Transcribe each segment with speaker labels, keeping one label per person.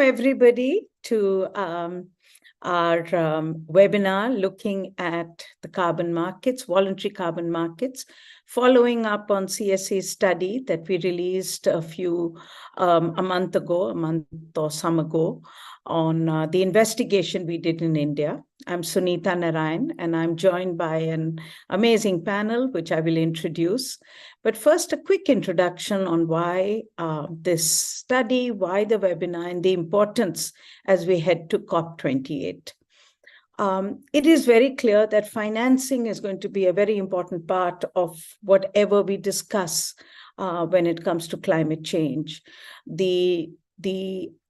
Speaker 1: everybody to our webinar looking at the carbon markets, voluntary carbon markets, following up on CSC's study that we released a month or some ago, on the investigation we did in India. I'm Sunita Narayan, and I'm joined by an amazing panel, which I will introduce. But first, a quick introduction on why this study, why the webinar, and the importance as we head to COP28. It is very clear that financing is going to be a very important part of whatever we discuss when it comes to climate change. The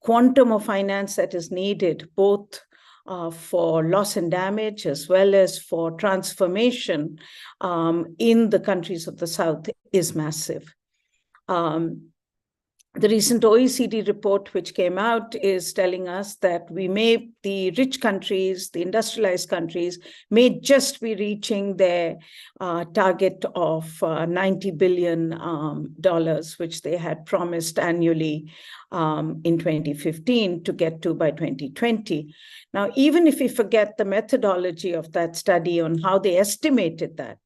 Speaker 1: quantum of finance that is needed, both for loss and damage, as well as for transformation in the countries of the South, is massive. The recent OECD report which came out is telling us that the rich countries, the industrialized countries, may just be reaching their target of $90 billion, which they had promised annually in 2015 to get to by 2020. Now, even if we forget the methodology of that study on how they estimated that,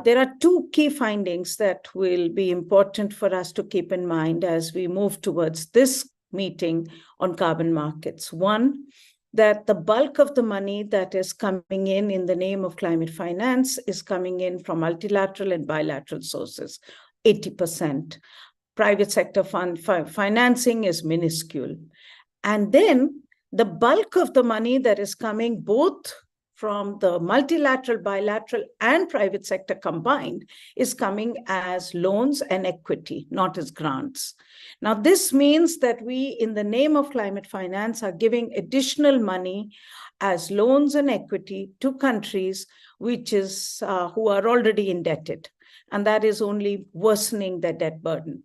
Speaker 1: there are two key findings that will be important for us to keep in mind as we move towards this meeting on carbon markets. One, that the bulk of the money that is coming in the name of climate finance is coming in from multilateral and bilateral sources, 80%. Private sector financing is minuscule. And then the bulk of the money that is coming both from the multilateral, bilateral, and private sector combined is coming as loans and equity, not as grants. Now, this means that we, in the name of climate finance, are giving additional money as loans and equity to countries who are already indebted, and that is only worsening their debt burden.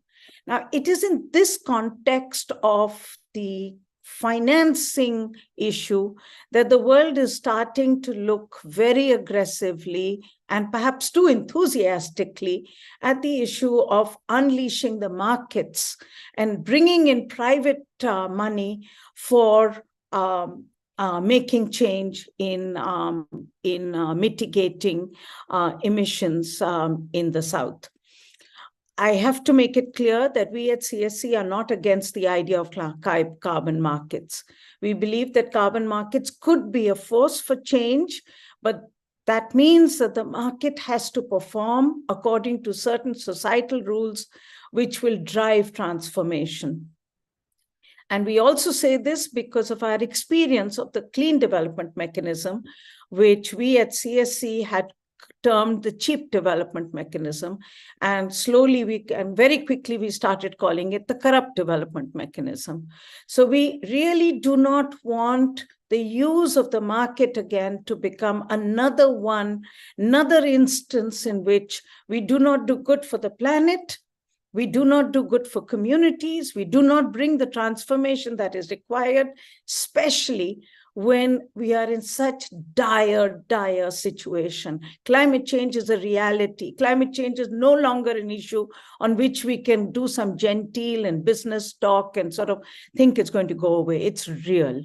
Speaker 1: Now, it is in this context of the financing issue that the world is starting to look very aggressively and perhaps too enthusiastically at the issue of unleashing the markets and bringing in private money for making change in mitigating emissions in the South. I have to make it clear that we at CSC are not against the idea of carbon markets. We believe that carbon markets could be a force for change, but that means that the market has to perform according to certain societal rules which will drive transformation. And we also say this because of our experience of the clean development mechanism, which we at CSC had termed the cheap development mechanism, and very quickly we started calling it the corrupt development mechanism. So we really do not want the use of the market again to become another instance in which we do not do good for the planet, we do not do good for communities, we do not bring the transformation that is required, especially when we are in such dire situation. Climate change is a reality. Climate change is no longer an issue on which we can do some genteel and business talk and sort of think it's going to go away. It's real.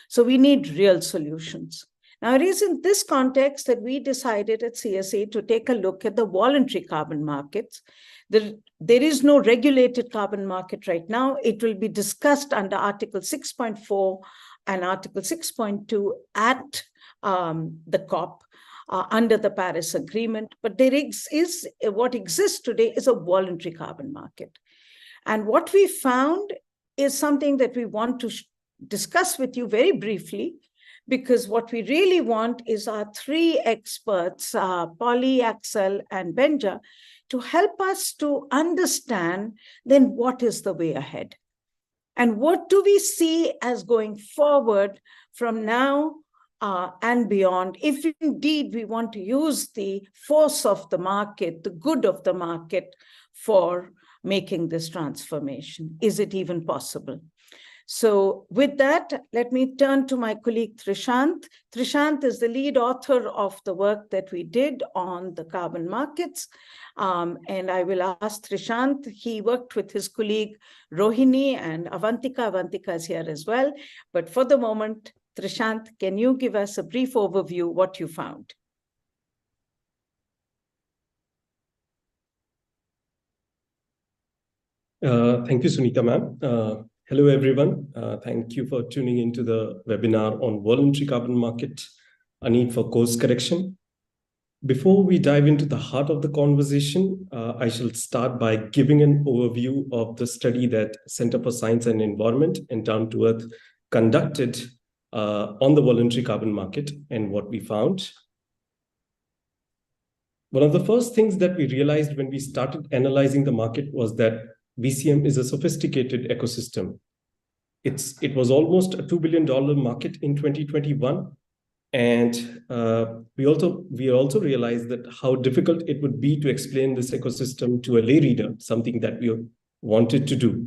Speaker 1: So we need real solutions. Now, it is in this context that we decided at CSA to take a look at the voluntary carbon markets. There is no regulated carbon market right now. It will be discussed under Article 6.4 and Article 6.2 at the COP under the Paris Agreement. But what exists today is a voluntary carbon market. And what we found is something that we want to discuss with you very briefly, because what we really want is our three experts, Polly, Axel, and Benja, to help us to understand then what is the way ahead. And what do we see as going forward from now and beyond, if indeed we want to use the force of the market, the good of the market, for making this transformation? Is it even possible? So with that, let me turn to my colleague Trishant. Trishant is the lead author of the work that we did on the carbon markets. And I will ask Trishant, he worked with his colleague Rohini and Avantika. Avantika is here as well. But for the moment, Trishant, can you give us a brief overview what you found?
Speaker 2: Thank you, Sunita ma'am. Hello, everyone. Thank you for tuning into the webinar on voluntary carbon market, a need for course correction. Before we dive into the heart of the conversation, I shall start by giving an overview of the study that Center for Science and Environment and Down to Earth conducted on the voluntary carbon market and what we found. One of the first things that we realized when we started analyzing the market was that VCM is a sophisticated ecosystem. It was almost a $2 billion market in 2021. And we also realized that how difficult it would be to explain this ecosystem to a lay reader, something that we wanted to do.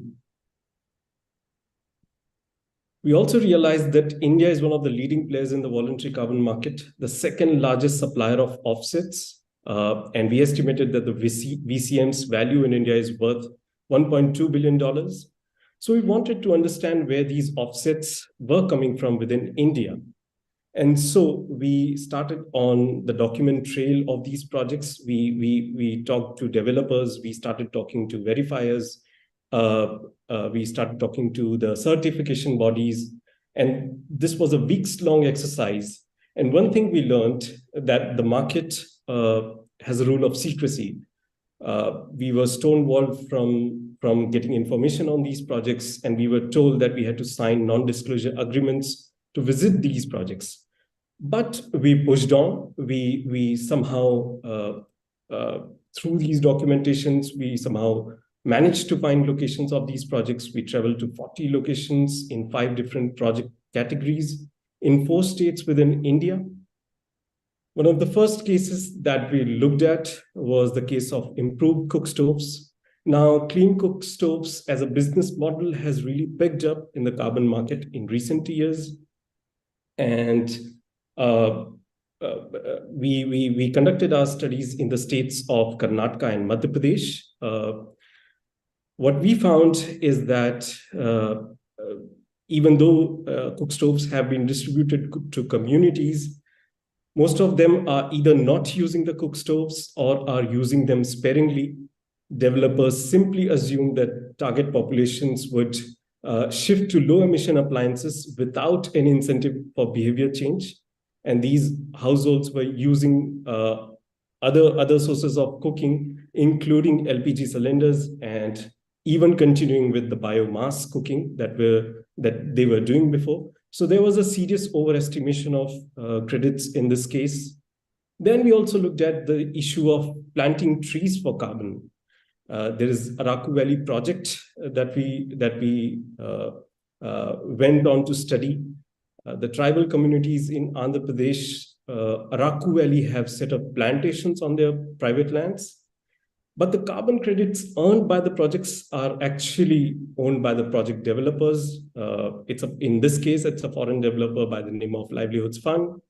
Speaker 2: We also realized that India is one of the leading players in the voluntary carbon market, the second largest supplier of offsets. And we estimated that the VCM's value in India is worth $1.2 billion. So we wanted to understand where these offsets were coming from within India. And so we started on the document trail of these projects. We talked to developers, we started talking to verifiers, we started talking to the certification bodies. And this was a weeks-long exercise. And one thing we learned that the market has a rule of secrecy. We were stonewalled from getting information on these projects, and we were told that we had to sign non-disclosure agreements to visit these projects. But we pushed on. We somehow, through these documentations, we somehow managed to find locations of these projects. We traveled to 40 locations in 5 different project categories in 4 states within India. One of the first cases that we looked at was the case of improved cook stoves. Now, clean cook stoves as a business model has really picked up in the carbon market in recent years. And we conducted our studies in the states of Karnataka and Madhya Pradesh. What we found is that even though cook stoves have been distributed to communities, most of them are either not using the cook stoves or are using them sparingly. Developers simply assume that target populations would shift to low emission appliances without any incentive for behavior change. And these households were using other sources of cooking, including LPG cylinders, and even continuing with the biomass cooking that they were doing before. So there was a serious overestimation of credits in this case. Then we also looked at the issue of planting trees for carbon. There is Araku Valley project that we went on to study. The tribal communities in Andhra Pradesh, Araku Valley, have set up plantations on their private lands. But the carbon credits earned by the projects are actually owned by the project developers. In this case, it's a foreign developer by the name of Livelihoods Fund.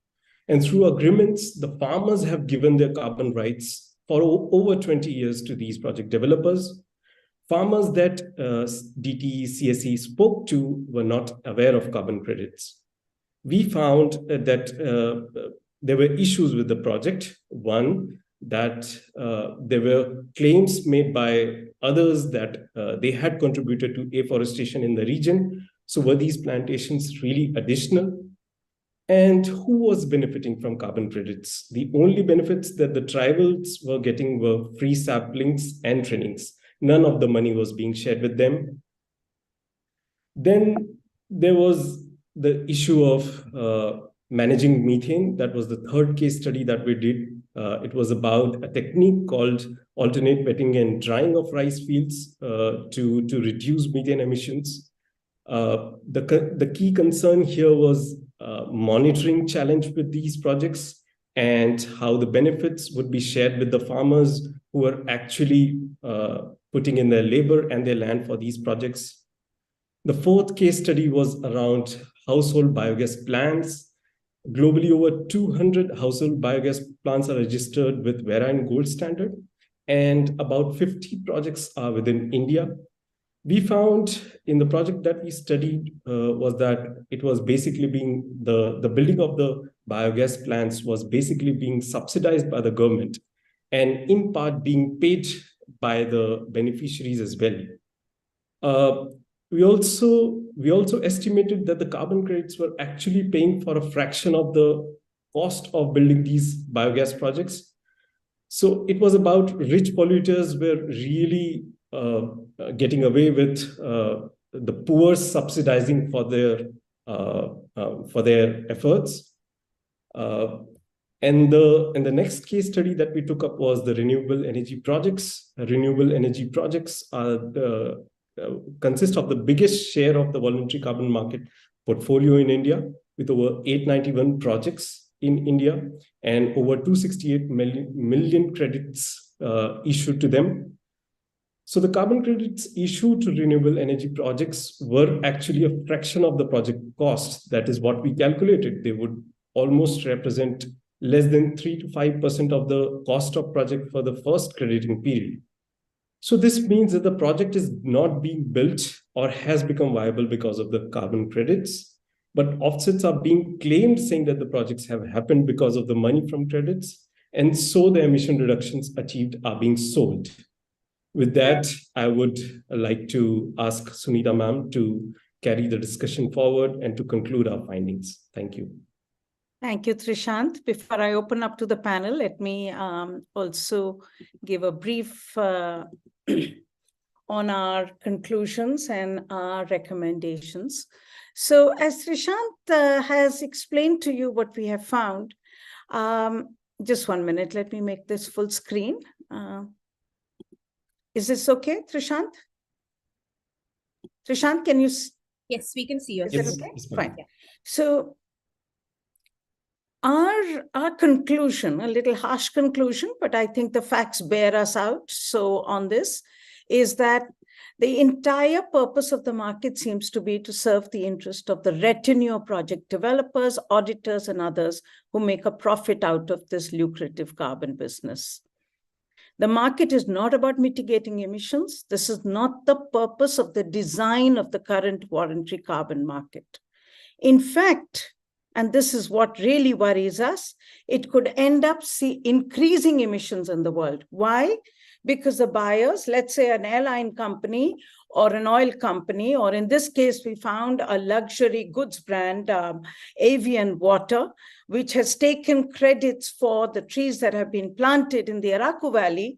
Speaker 2: And through agreements, the farmers have given their carbon rights for over 20 years to these project developers. Farmers that DTE, CSE spoke to were not aware of carbon credits. We found that there were issues with the project. One, that there were claims made by others that they had contributed to afforestation in the region. So were these plantations really additional? And who was benefiting from carbon credits? The only benefits that the tribals were getting were free saplings and trainings. None of the money was being shared with them. Then there was the issue of managing methane. That was the third case study that we did. It was about a technique called alternate wetting and drying of rice fields to reduce methane emissions. The key concern here was monitoring challenge with these projects and how the benefits would be shared with the farmers who are actually putting in their labor and their land for these projects. The fourth case study was around household biogas plants. Globally, over 200 household biogas plants are registered with Verra and Gold standard, and about 50 projects are within India. We found in the project that we studied was that it was basically being the building of the biogas plants was basically being subsidized by the government and in part being paid by the beneficiaries as well. We also estimated that the carbon credits were actually paying for a fraction of the cost of building these biogas projects. So it was about rich polluters were really getting away with the poor subsidizing for their efforts. And the next case study that we took up was the renewable energy projects. Renewable energy projects are consist of the biggest share of the voluntary carbon market portfolio in India, with over 891 projects in India and over 268 million credits issued to them. So the carbon credits issued to renewable energy projects were actually a fraction of the project cost. That is what we calculated. They would almost represent less than 3 to 5% of the cost of project for the first crediting period. So this means that the project is not being built or has become viable because of the carbon credits, but offsets are being claimed saying that the projects have happened because of the money from credits, and so the emission reductions achieved are being sold. With that, I would like to ask Sunita ma'am to carry the discussion forward and to conclude our findings. Thank you.
Speaker 1: Thank you, Trishant. Before I open up to the panel, let me also give a brief on our conclusions and our recommendations. So as Trishant has explained to you what we have found, just 1 minute, let me make this full screen. Is this okay, Trishant? Trishant, can you?
Speaker 3: Yes, we can see you.
Speaker 1: Is that okay? Fine. Yeah. So our conclusion, a little harsh conclusion, but I think the facts bear us out. So on this is that the entire purpose of the market seems to be to serve the interest of the retinue of project developers, auditors, and others who make a profit out of this lucrative carbon business. The market is not about mitigating emissions. This is not the purpose of the design of the current voluntary carbon market. In fact, and this is what really worries us, it could end up increasing emissions in the world. Why? Because the buyers, let's say an airline company or an oil company, or in this case, we found a luxury goods brand, Avian Water, which has taken credits for the trees that have been planted in the Araku Valley.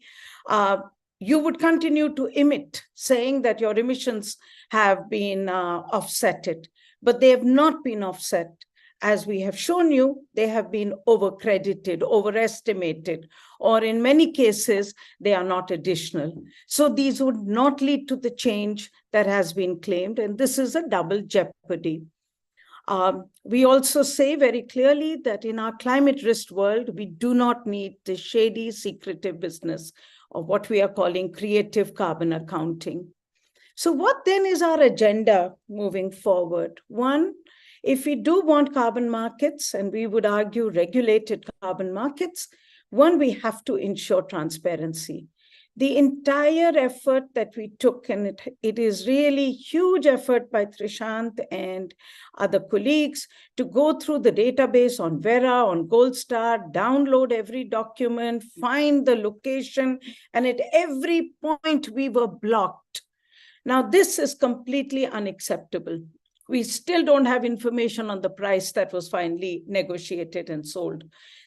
Speaker 1: You would continue to emit, saying that your emissions have been offsetted, but they have not been offset. As we have shown you, they have been overcredited, overestimated, or in many cases, they are not additional. So these would not lead to the change that has been claimed, and this is a double jeopardy. We also say very clearly that in our climate risk world, we do not need the shady, secretive business of what we are calling creative carbon accounting. So what then is our agenda moving forward? One, if we do want carbon markets, and we would argue regulated carbon markets, one, we have to ensure transparency. The entire effort that we took, and it is really huge effort by Trishant and other colleagues to go through the database on Verra, on Gold Star, download every document, find the location, and at every point we were blocked. Now, this is completely unacceptable. We still don't have information on the price that was finally negotiated and sold.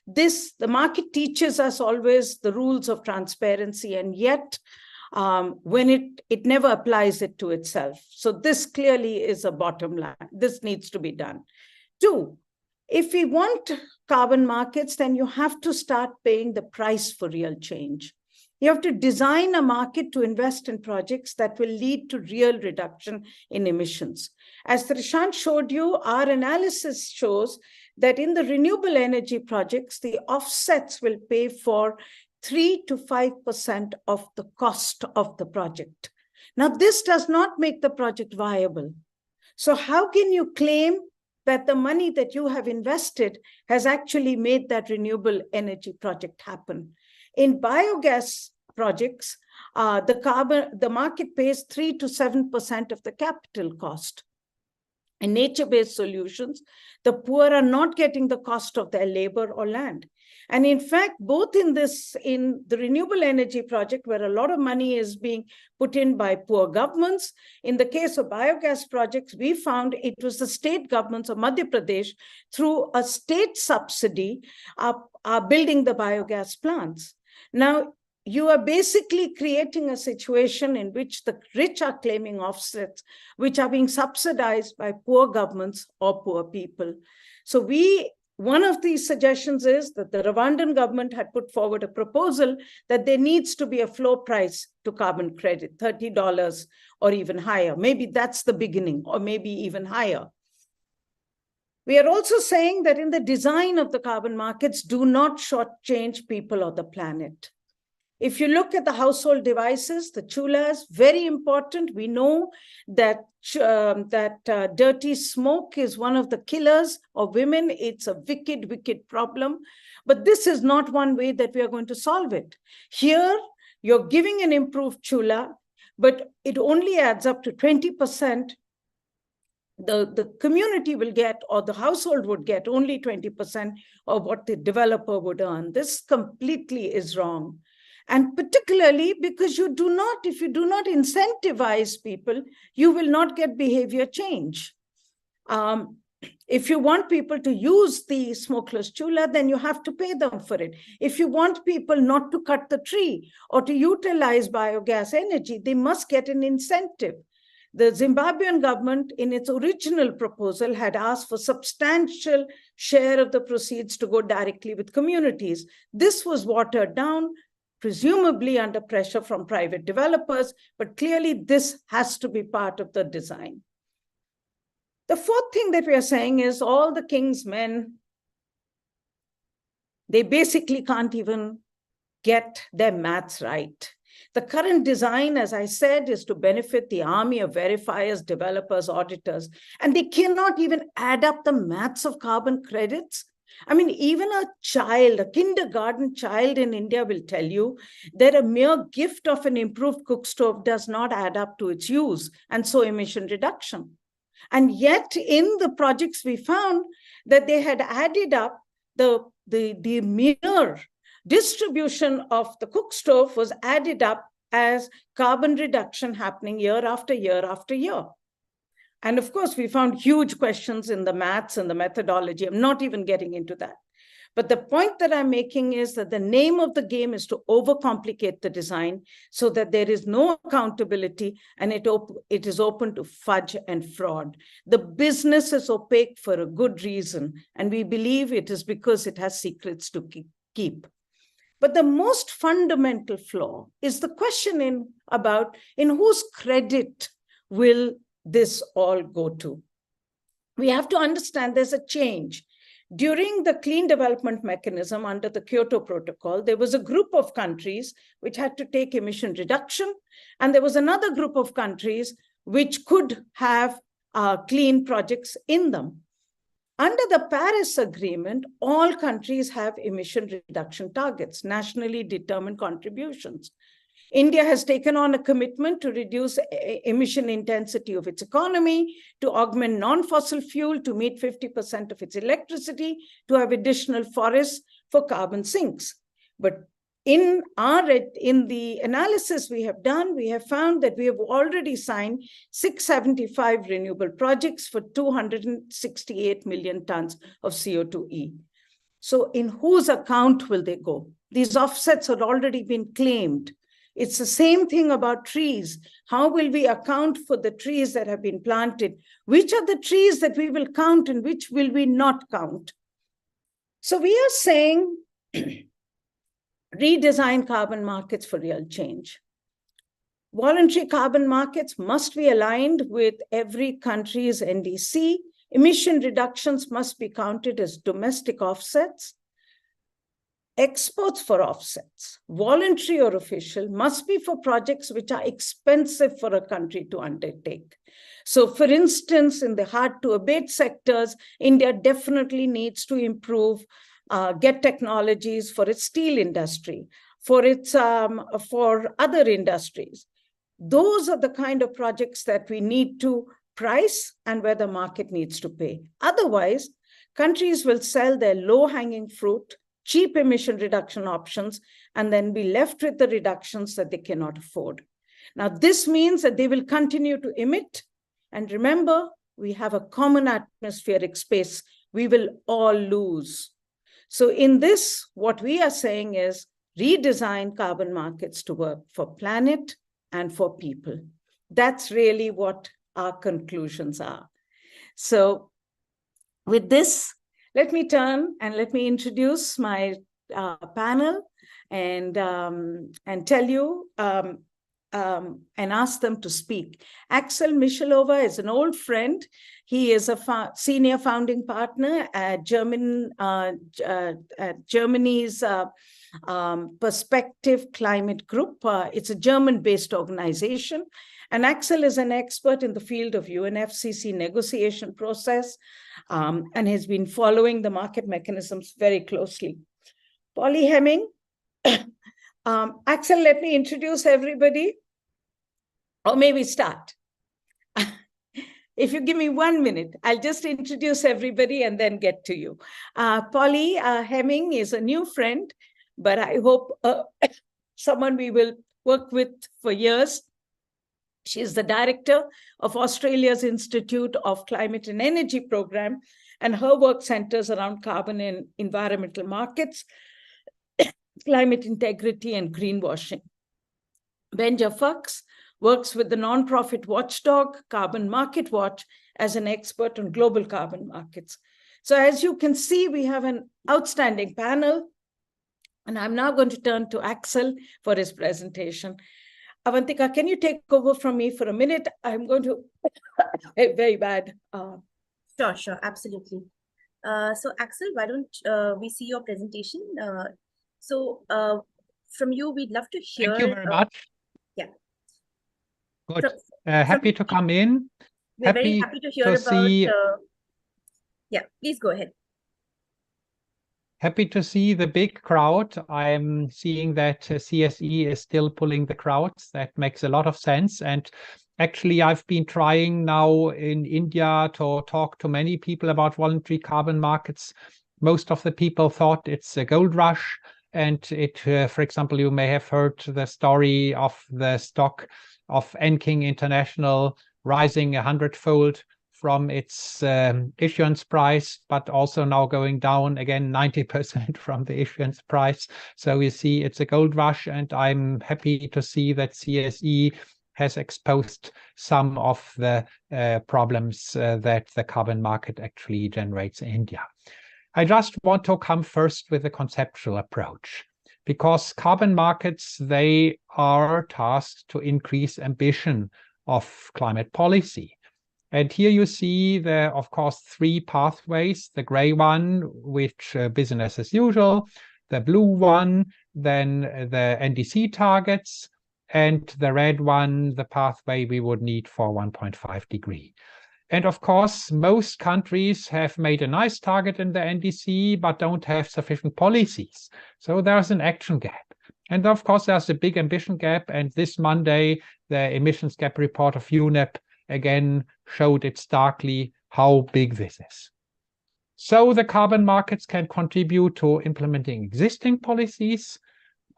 Speaker 1: The market teaches us always the rules of transparency, and yet when it never applies it to itself. So this clearly is a bottom line. This needs to be done. Two, if we want carbon markets, then you have to start paying the price for real change. You have to design a market to invest in projects that will lead to real reduction in emissions. As Trishant showed you, our analysis shows that in the renewable energy projects, the offsets will pay for 3 to 5% of the cost of the project. Now, this does not make the project viable. So how can you claim that the money that you have invested has actually made that renewable energy project happen? In biogas projects, the market pays 3 to 7% of the capital cost. In nature-based solutions, the poor are not getting the cost of their labor or land. And in fact, both in the renewable energy project, where a lot of money is being put in by poor governments, in the case of biogas projects, we found it was the state governments of Madhya Pradesh, through a state subsidy, are building the biogas plants. Now, you are basically creating a situation in which the rich are claiming offsets, which are being subsidized by poor governments or poor people. So one of these suggestions is that the Rwandan government had put forward a proposal that there needs to be a floor price to carbon credit, $30 or even higher. Maybe that's the beginning, or maybe even higher. We are also saying that in the design of the carbon markets, do not shortchange people or the planet. If you look at the household devices, the chulas, very important. We know that dirty smoke is one of the killers of women. It's a wicked, wicked problem. But this is not one way that we are going to solve it. Here, you're giving an improved chula, but it only adds up to 20%. The community will get, or the household would get, only 20% of what the developer would earn. This completely is wrong. And particularly because if you do not incentivize people, you will not get behavior change. If you want people to use the smokeless chula, then you have to pay them for it. If you want people not to cut the tree or to utilize biogas energy, they must get an incentive. The Zimbabwean government, in its original proposal, had asked for substantial share of the proceeds to go directly with communities. This was watered down, presumably under pressure from private developers, but clearly this has to be part of the design. The fourth thing that we are saying is all the king's men, they basically can't even get their maths right. The current design, as I said, is to benefit the army of verifiers, developers, auditors, and they cannot even add up the maths of carbon credits. I mean, even a kindergarten child in India will tell you that a mere gift of an improved cook stove does not add up to its use, and so emission reduction. And yet, in the projects, we found that they had added up the mere distribution of the cook stove was added up as carbon reduction happening year after year after year. And of course, we found huge questions in the maths and the methodology. I'm not even getting into that. But the point that I'm making is that the name of the game is to overcomplicate the design so that there is no accountability and it is open to fudge and fraud. The business is opaque for a good reason, and we believe it is because it has secrets to keep. But the most fundamental flaw is the question about in whose credit will this all go to. We have to understand there's a change. During the Clean Development Mechanism under the Kyoto Protocol, there was a group of countries which had to take emission reduction, and there was another group of countries which could have clean projects in them. Under the Paris Agreement, all countries have emission reduction targets, nationally determined contributions. India has taken on a commitment to reduce emission intensity of its economy, to augment non-fossil fuel, to meet 50% of its electricity, to have additional forests for carbon sinks. But in the analysis we have done, we have found that we have already signed 675 renewable projects for 268 million tons of CO2e. So in whose account will they go? These offsets had already been claimed. It's the same thing about trees. How will we account for the trees that have been planted? Which are the trees that we will count and which will we not count? So we are saying redesign carbon markets for real change. Voluntary carbon markets must be aligned with every country's NDC. Emission reductions must be counted as domestic offsets. Exports for offsets, voluntary or official, must be for projects which are expensive for a country to undertake. So, for instance, in the hard-to-abate sectors, India definitely needs to improve, get technologies for its steel industry, for other industries. Those are the kind of projects that we need to price and where the market needs to pay. Otherwise, countries will sell their low-hanging fruit, cheap emission reduction options, and then be left with the reductions that they cannot afford. Now, this means that they will continue to emit. And remember, we have a common atmospheric space. We will all lose. So in this, what we are saying is redesign carbon markets to work for planet and for people. That's really what our conclusions are. So with this, let me turn and let me introduce my panel and tell you and ask them to speak. Axel Michalova is an old friend. He is a senior founding partner at Germany's Perspective Climate Group. It's a German-based organization. And Axel is an expert in the field of UNFCCC negotiation process and has been following the market mechanisms very closely. Polly Hemming. Axel, let me introduce everybody. Or maybe start. If you give me 1 minute, I'll just introduce everybody and then get to you. Polly Hemming is a new friend, but I hope someone we will work with for years. She is the director of Australia's Institute of Climate and Energy Program, and her work centers around carbon and environmental markets, climate integrity, and greenwashing. Benja Fox works with the nonprofit watchdog Carbon Market Watch as an expert on global carbon markets. So as you can see, we have an outstanding panel, and I'm now going to turn to Axel for his presentation. Avantika, can you take over from me for a minute? I'm going to very bad.
Speaker 3: Sure, absolutely. So Axel, why don't we see your presentation? From you, we'd love to hear.
Speaker 4: Thank you very much.
Speaker 3: Yeah.
Speaker 4: Good. Happy to come in.
Speaker 3: We're very happy to hear about. Yeah, please go ahead.
Speaker 4: Happy to see the big crowd. I'm seeing that CSE is still pulling the crowds. That makes a lot of sense. And actually, I've been trying now in India to talk to many people about voluntary carbon markets. Most of the people thought it's a gold rush. And for example, you may have heard the story of the stock of Enking International rising 100-fold from its issuance price, but also now going down again 90% from the issuance price. So you see it's a gold rush, and I'm happy to see that CSE has exposed some of the problems that the carbon market actually generates in India. I just want to come first with a conceptual approach, because carbon markets, they are tasked to increase ambition of climate policy. And here you see there, of course, 3 pathways: the gray one, which business as usual, the blue one, then the NDC targets, and the red one, the pathway we would need for 1.5 degree. And of course, most countries have made a nice target in the NDC, but don't have sufficient policies. So there's an action gap. And of course, there's a big ambition gap. And this Monday, the emissions gap report of UNEP again showed it starkly how big this is. So the carbon markets can contribute to implementing existing policies,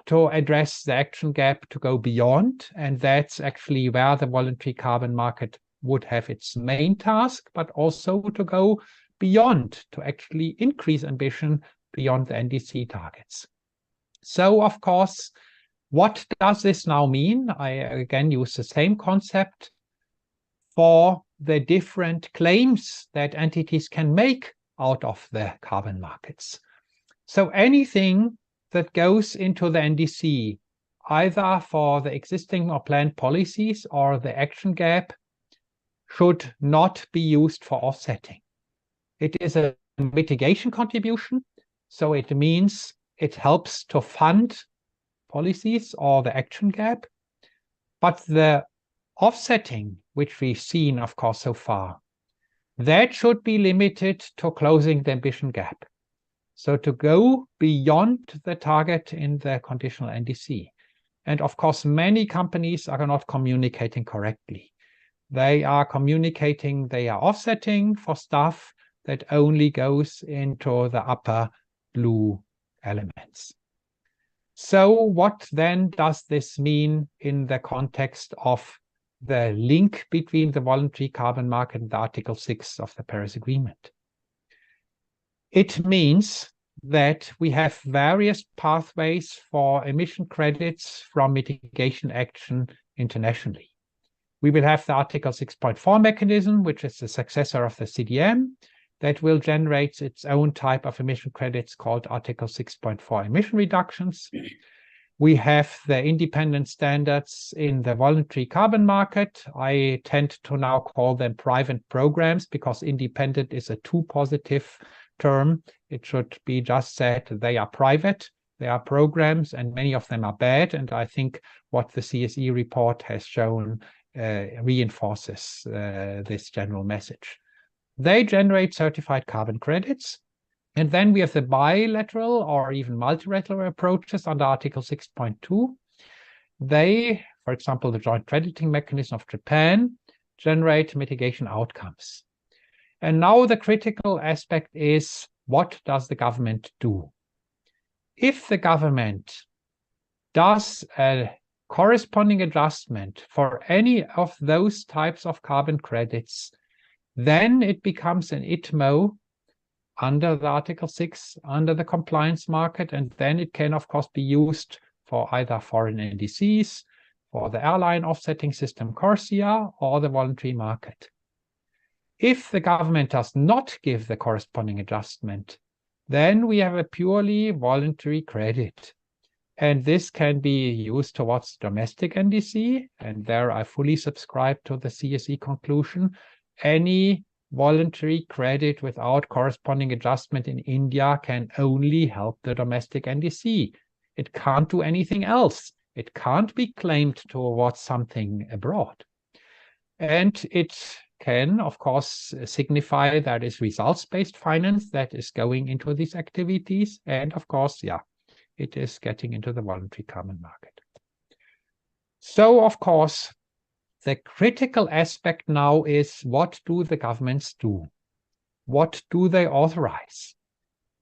Speaker 4: to address the action gap, to go beyond. And that's actually where the voluntary carbon market would have its main task, but also to go beyond, to actually increase ambition beyond the NDC targets. So, of course, what does this now mean? I again use the same concept for the different claims that entities can make out of the carbon markets. So anything that goes into the NDC, either for the existing or planned policies or the action gap, should not be used for offsetting. It is a mitigation contribution, so it means it helps to fund policies or the action gap, but the offsetting, which we've seen, of course, so far, that should be limited to closing the emission gap. So to go beyond the target in the conditional NDC. And of course, many companies are not communicating correctly. They are communicating, they are offsetting for stuff that only goes into the upper blue elements. So what then does this mean in the context of the link between the voluntary carbon market and Article 6 of the Paris Agreement? It means that we have various pathways for emission credits from mitigation action internationally. We will have the Article 6.4 mechanism, which is the successor of the CDM, that will generate its own type of emission credits called Article 6.4 emission reductions. We have the independent standards in the voluntary carbon market. I tend to now call them private programs because independent is a too positive term. It should be just said they are private, they are programs, and many of them are bad. And I think what the CSE report has shown reinforces this general message. They generate certified carbon credits. And then we have the bilateral or even multilateral approaches under Article 6.2. They, for example, the joint crediting mechanism of Japan, generate mitigation outcomes. And now the critical aspect is, what does the government do? If the government does a corresponding adjustment for any of those types of carbon credits, then it becomes an ITMO under the Article 6, under the compliance market, and then it can, of course, be used for either foreign NDCs, for the airline offsetting system CORSIA, or the voluntary market. If the government does not give the corresponding adjustment, then we have a purely voluntary credit. And this can be used towards domestic NDC, and there I fully subscribe to the CSE conclusion. Any voluntary credit without corresponding adjustment in India can only help the domestic NDC. It can't do anything else. It can't be claimed towards something abroad. And it can, of course, signify that is results-based finance that is going into these activities. And of course, yeah, it is getting into the voluntary carbon market. So, of course, the critical aspect now is, what do the governments do? What do they authorize?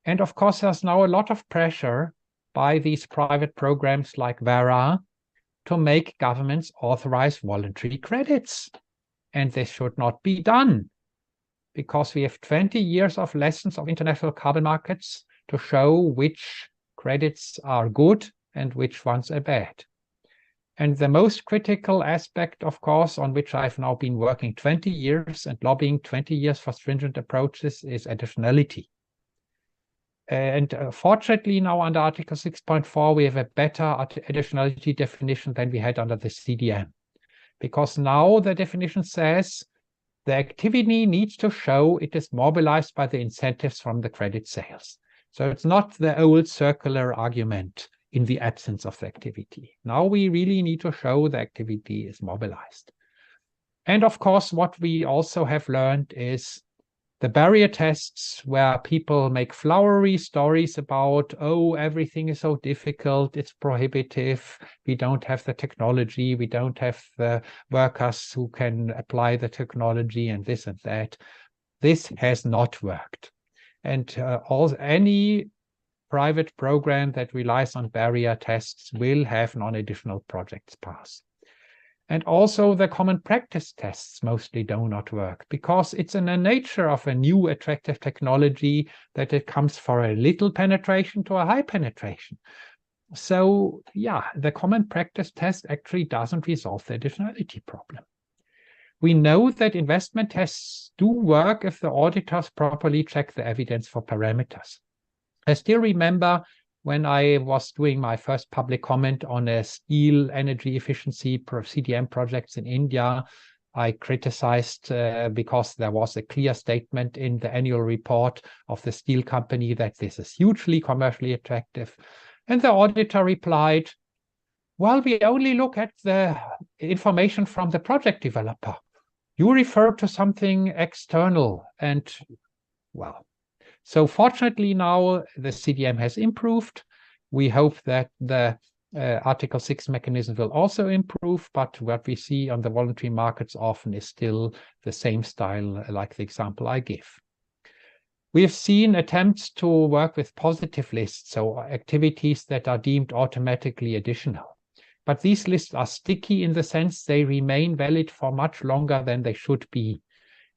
Speaker 4: And of course, there's now a lot of pressure by these private programs like VERA to make governments authorize voluntary credits. And this should not be done, because we have 20 years of lessons of international carbon markets to show which credits are good and which ones are bad. And the most critical aspect, of course, on which I've now been working 20 years and lobbying 20 years for stringent approaches, is additionality. And fortunately, now under Article 6.4, we have a better additionality definition than we had under the CDM. Because now the definition says the activity needs to show it is mobilized by the incentives from the credit sales. So it's not the old circular argument in the absence of the activity. Now we really need to show the activity is mobilized. And of course, what we also have learned is the barrier tests, where people make flowery stories about, oh, everything is so difficult, it's prohibitive, we don't have the technology, we don't have the workers who can apply the technology and this and that. This has not worked. And any private program that relies on barrier tests will have non-additional projects pass. And also the common practice tests mostly do not work, because it's in the nature of a new attractive technology that it comes for a little penetration to a high penetration. So yeah, the common practice test actually doesn't resolve the additionality problem. We know that investment tests do work if the auditors properly check the evidence for parameters. I still remember when I was doing my first public comment on a steel energy efficiency CDM projects in India, I criticized because there was a clear statement in the annual report of the steel company that this is hugely commercially attractive. And the auditor replied, Well, we only look at the information from the project developer. You refer to something external, and well, so fortunately now the CDM has improved. We hope that the Article 6 mechanism will also improve, but what we see on the voluntary markets often is still the same style like the example I give. We have seen attempts to work with positive lists, so activities that are deemed automatically additional. But these lists are sticky in the sense they remain valid for much longer than they should be.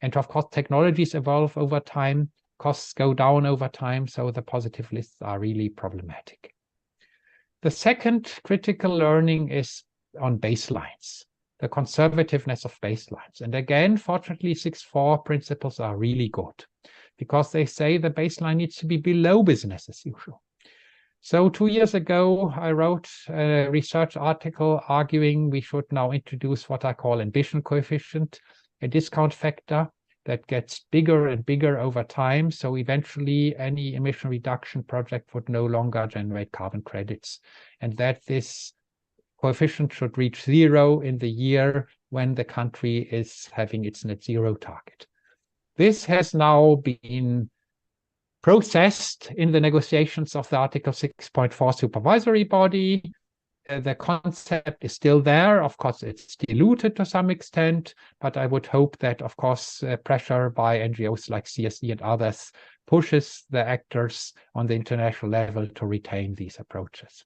Speaker 4: And of course, technologies evolve over time, costs go down over time, so the positive lists are really problematic. The second critical learning is on baselines, the conservativeness of baselines. And again, fortunately, 6.4 principles are really good because they say the baseline needs to be below business as usual. So 2 years ago, I wrote a research article arguing we should now introduce what I call ambition coefficient, a discount factor that gets bigger and bigger over time. So eventually any emission reduction project would no longer generate carbon credits, and that this coefficient should reach 0 in the year when the country is having its net zero target. This has now been processed in the negotiations of the Article 6.4 supervisory body. The concept is still there. Of course, it's diluted to some extent, but I would hope that, of course, pressure by NGOs like CSE and others pushes the actors on the international level to retain these approaches.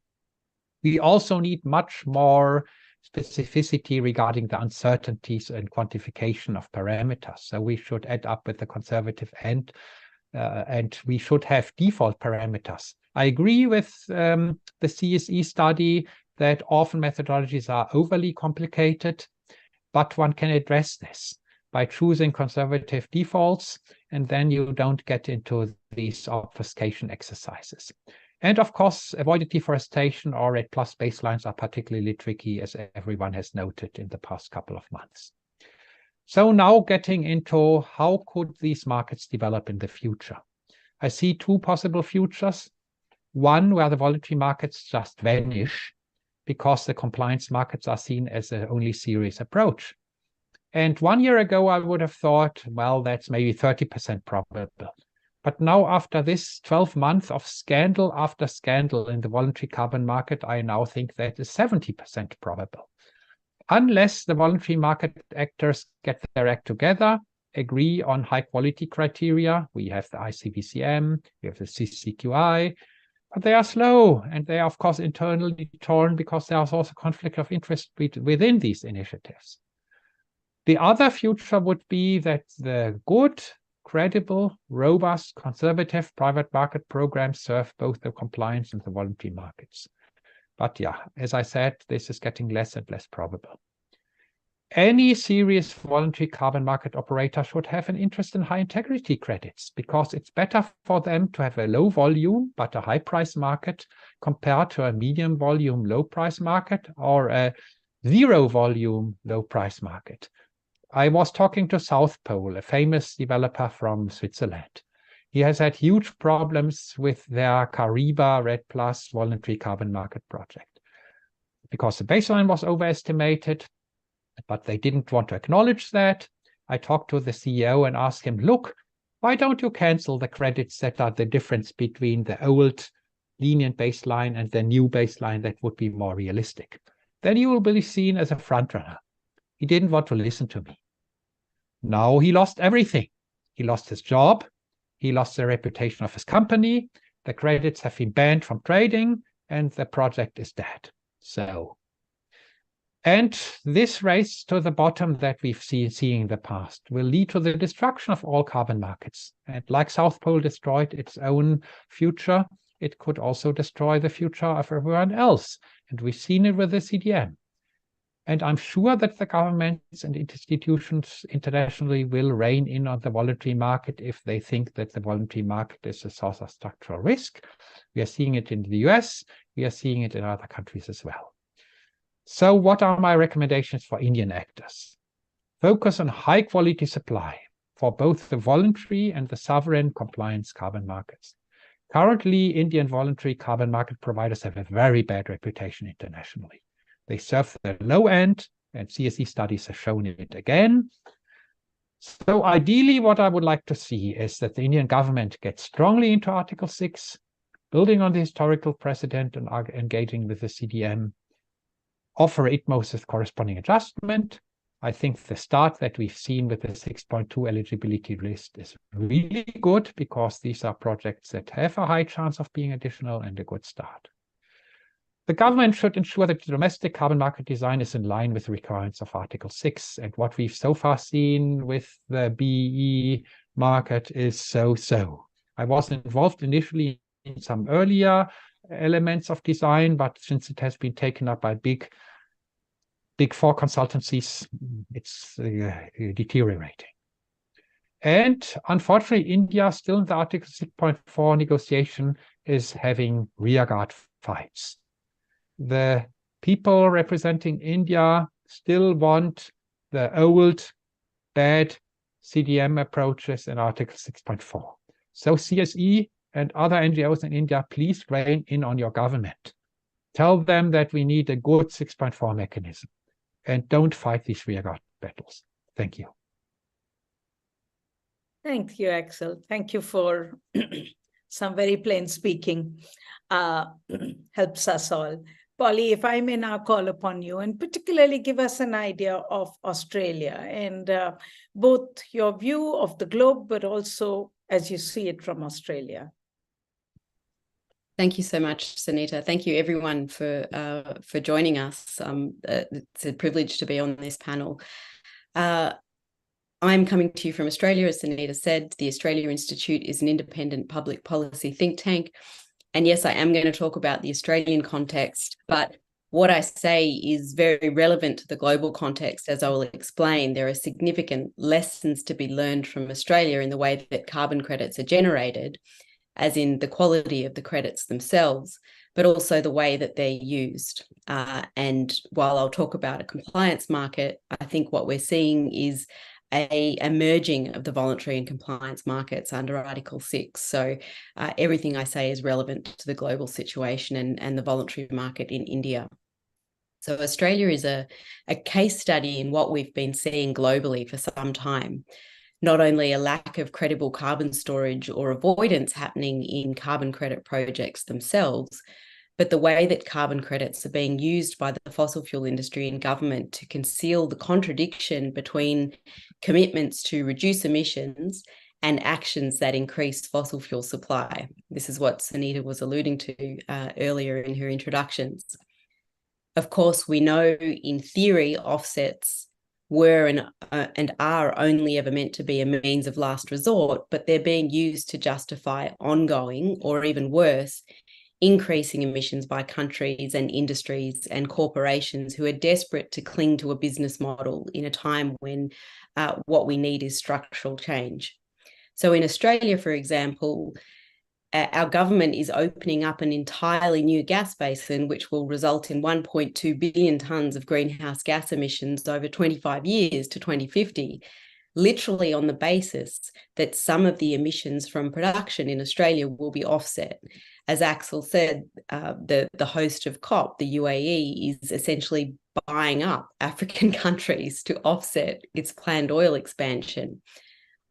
Speaker 4: We also need much more specificity regarding the uncertainties and quantification of parameters. So we should add up with the conservative end, and we should have default parameters. I agree with the CSE study that often methodologies are overly complicated, but one can address this by choosing conservative defaults, and then you don't get into these obfuscation exercises. And of course, avoided deforestation or REDD+ baselines are particularly tricky, as everyone has noted in the past couple of months. So now getting into how could these markets develop in the future? I see two possible futures. One where the voluntary markets just vanish because the compliance markets are seen as the only serious approach. And 1 year ago, I would have thought, well, that's maybe 30% probable. But now after this 12 months of scandal after scandal in the voluntary carbon market, I now think that is 70% probable. Unless the voluntary market actors get their act together, agree on high quality criteria. We have the ICVCM, we have the CCQI, but they are slow and they are, of course, internally torn because there's also conflict of interest within these initiatives. The other future would be that the good, credible, robust, conservative private market programs serve both the compliance and the voluntary markets. But yeah, as I said, this is getting less and less probable. Any serious voluntary carbon market operator should have an interest in high integrity credits because it's better for them to have a low volume but a high price market compared to a medium volume low price market or a zero volume low price market. I was talking to South Pole, a famous developer from Switzerland. He has had huge problems with their Kariba REDD+ voluntary carbon market project because the baseline was overestimated, but they didn't want to acknowledge that. I talked to the CEO and asked him, look, why don't you cancel the credits that are the difference between the old lenient baseline and the new baseline that would be more realistic? Then you will be seen as a frontrunner. He didn't want to listen to me. Now he lost everything. He lost his job. He lost the reputation of his company. The credits have been banned from trading and the project is dead. So, and this race to the bottom that we've seen in the past will lead to the destruction of all carbon markets. And like South Pole destroyed its own future, it could also destroy the future of everyone else. And we've seen it with the CDM. And I'm sure that the governments and institutions internationally will rein in on the voluntary market if they think that the voluntary market is a source of structural risk. We are seeing it in the US. We are seeing it in other countries as well. So what are my recommendations for Indian actors? Focus on high quality supply for both the voluntary and the sovereign compliance carbon markets. Currently, Indian voluntary carbon market providers have a very bad reputation internationally. They serve the low end, and CSE studies have shown it again. So ideally, what I would like to see is that the Indian government gets strongly into Article 6, building on the historical precedent and engaging with the CDM, offer ITMOs with corresponding adjustment. I think the start that we've seen with the 6.2 eligibility list is really good, because these are projects that have a high chance of being additional and a good start. The government should ensure that the domestic carbon market design is in line with the requirements of Article 6. And what we've so far seen with the BE market is so-so. I was involved initially in some earlier elements of design, but since it has been taken up by big four consultancies, it's deteriorating. And unfortunately, India, still in the Article 6.4 negotiation, is having rearguard fights. The people representing India still want the old, bad CDM approaches in Article 6.4. So CSE and other NGOs in India, please rein in on your government. Tell them that we need a good 6.4 mechanism, and don't fight these rearguard battles. Thank you.
Speaker 1: Thank you, Axel. Thank you for some very plain speaking. Helps us all. Polly, if I may now call upon you and particularly give us an idea of Australia and both your view of the globe, but also as you see it from Australia.
Speaker 5: Thank you so much, Sunita. Thank you, everyone, for joining us. It's a privilege to be on this panel. I'm coming to you from Australia, as Sunita said. The Australia Institute is an independent public policy think tank. And yes, I am going to talk about the Australian context, but what I say is very relevant to the global context, as I will explain. There are significant lessons to be learned from Australia in the way that carbon credits are generated, as in the quality of the credits themselves, but also the way that they're used. And while I'll talk about a compliance market, I think what we're seeing is a merging of the voluntary and compliance markets under Article 6. So everything I say is relevant to the global situation and the voluntary market in India. So Australia is a case study in what we've been seeing globally for some time. Not only a lack of credible carbon storage or avoidance happening in carbon credit projects themselves, but the way that carbon credits are being used by the fossil fuel industry and government to conceal the contradiction between commitments to reduce emissions and actions that increase fossil fuel supply. This is what Sunita was alluding to earlier in her introductions. Of course, we know in theory offsets were and are only ever meant to be a means of last resort, but they're being used to justify ongoing, or even worse, increasing emissions by countries and industries and corporations who are desperate to cling to a business model in a time when what we need is structural change. So in Australia, for example, our government is opening up an entirely new gas basin, which will result in 1.2 billion tonnes of greenhouse gas emissions over 25 years to 2050, literally on the basis that some of the emissions from production in Australia will be offset. As Axel said, the host of COP, the UAE, is essentially buying up African countries to offset its planned oil expansion.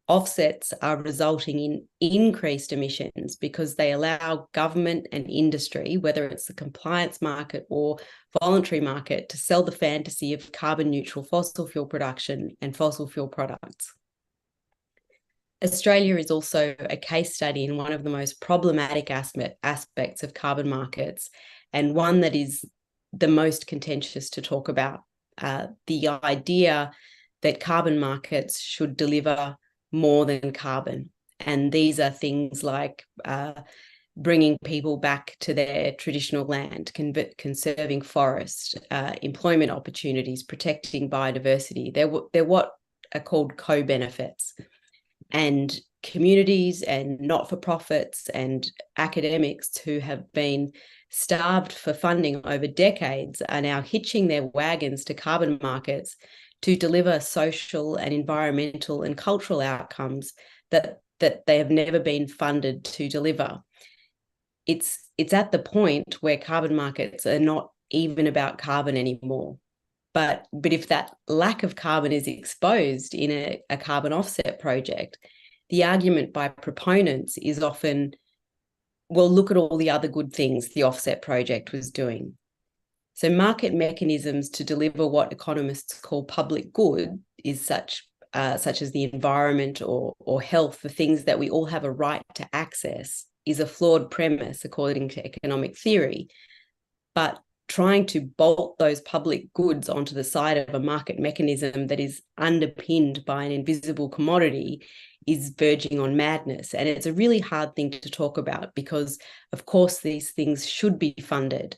Speaker 5: Offsets are resulting in increased emissions because they allow government and industry, whether it's the compliance market or voluntary market, to sell the fantasy of carbon neutral fossil fuel production and fossil fuel products. Australia is also a case study in one of the most problematic aspects of carbon markets, and one that is the most contentious to talk about. The idea that carbon markets should deliver more than carbon. And these are things like bringing people back to their traditional land, conserving forest, employment opportunities, protecting biodiversity. They're what are called co-benefits. And communities and not-for-profits and academics who have been starved for funding over decades are now hitching their wagons to carbon markets to deliver social and environmental and cultural outcomes that they have never been funded to deliver. It's at the point where carbon markets are not even about carbon anymore. But if that lack of carbon is exposed in a carbon offset project, the argument by proponents is often, well, look at all the other good things the offset project was doing. So market mechanisms to deliver what economists call public good is such as the environment or health, the things that we all have a right to access, is a flawed premise according to economic theory. But trying to bolt those public goods onto the side of a market mechanism that is underpinned by an invisible commodity is verging on madness. And it's a really hard thing to talk about because, of course, these things should be funded.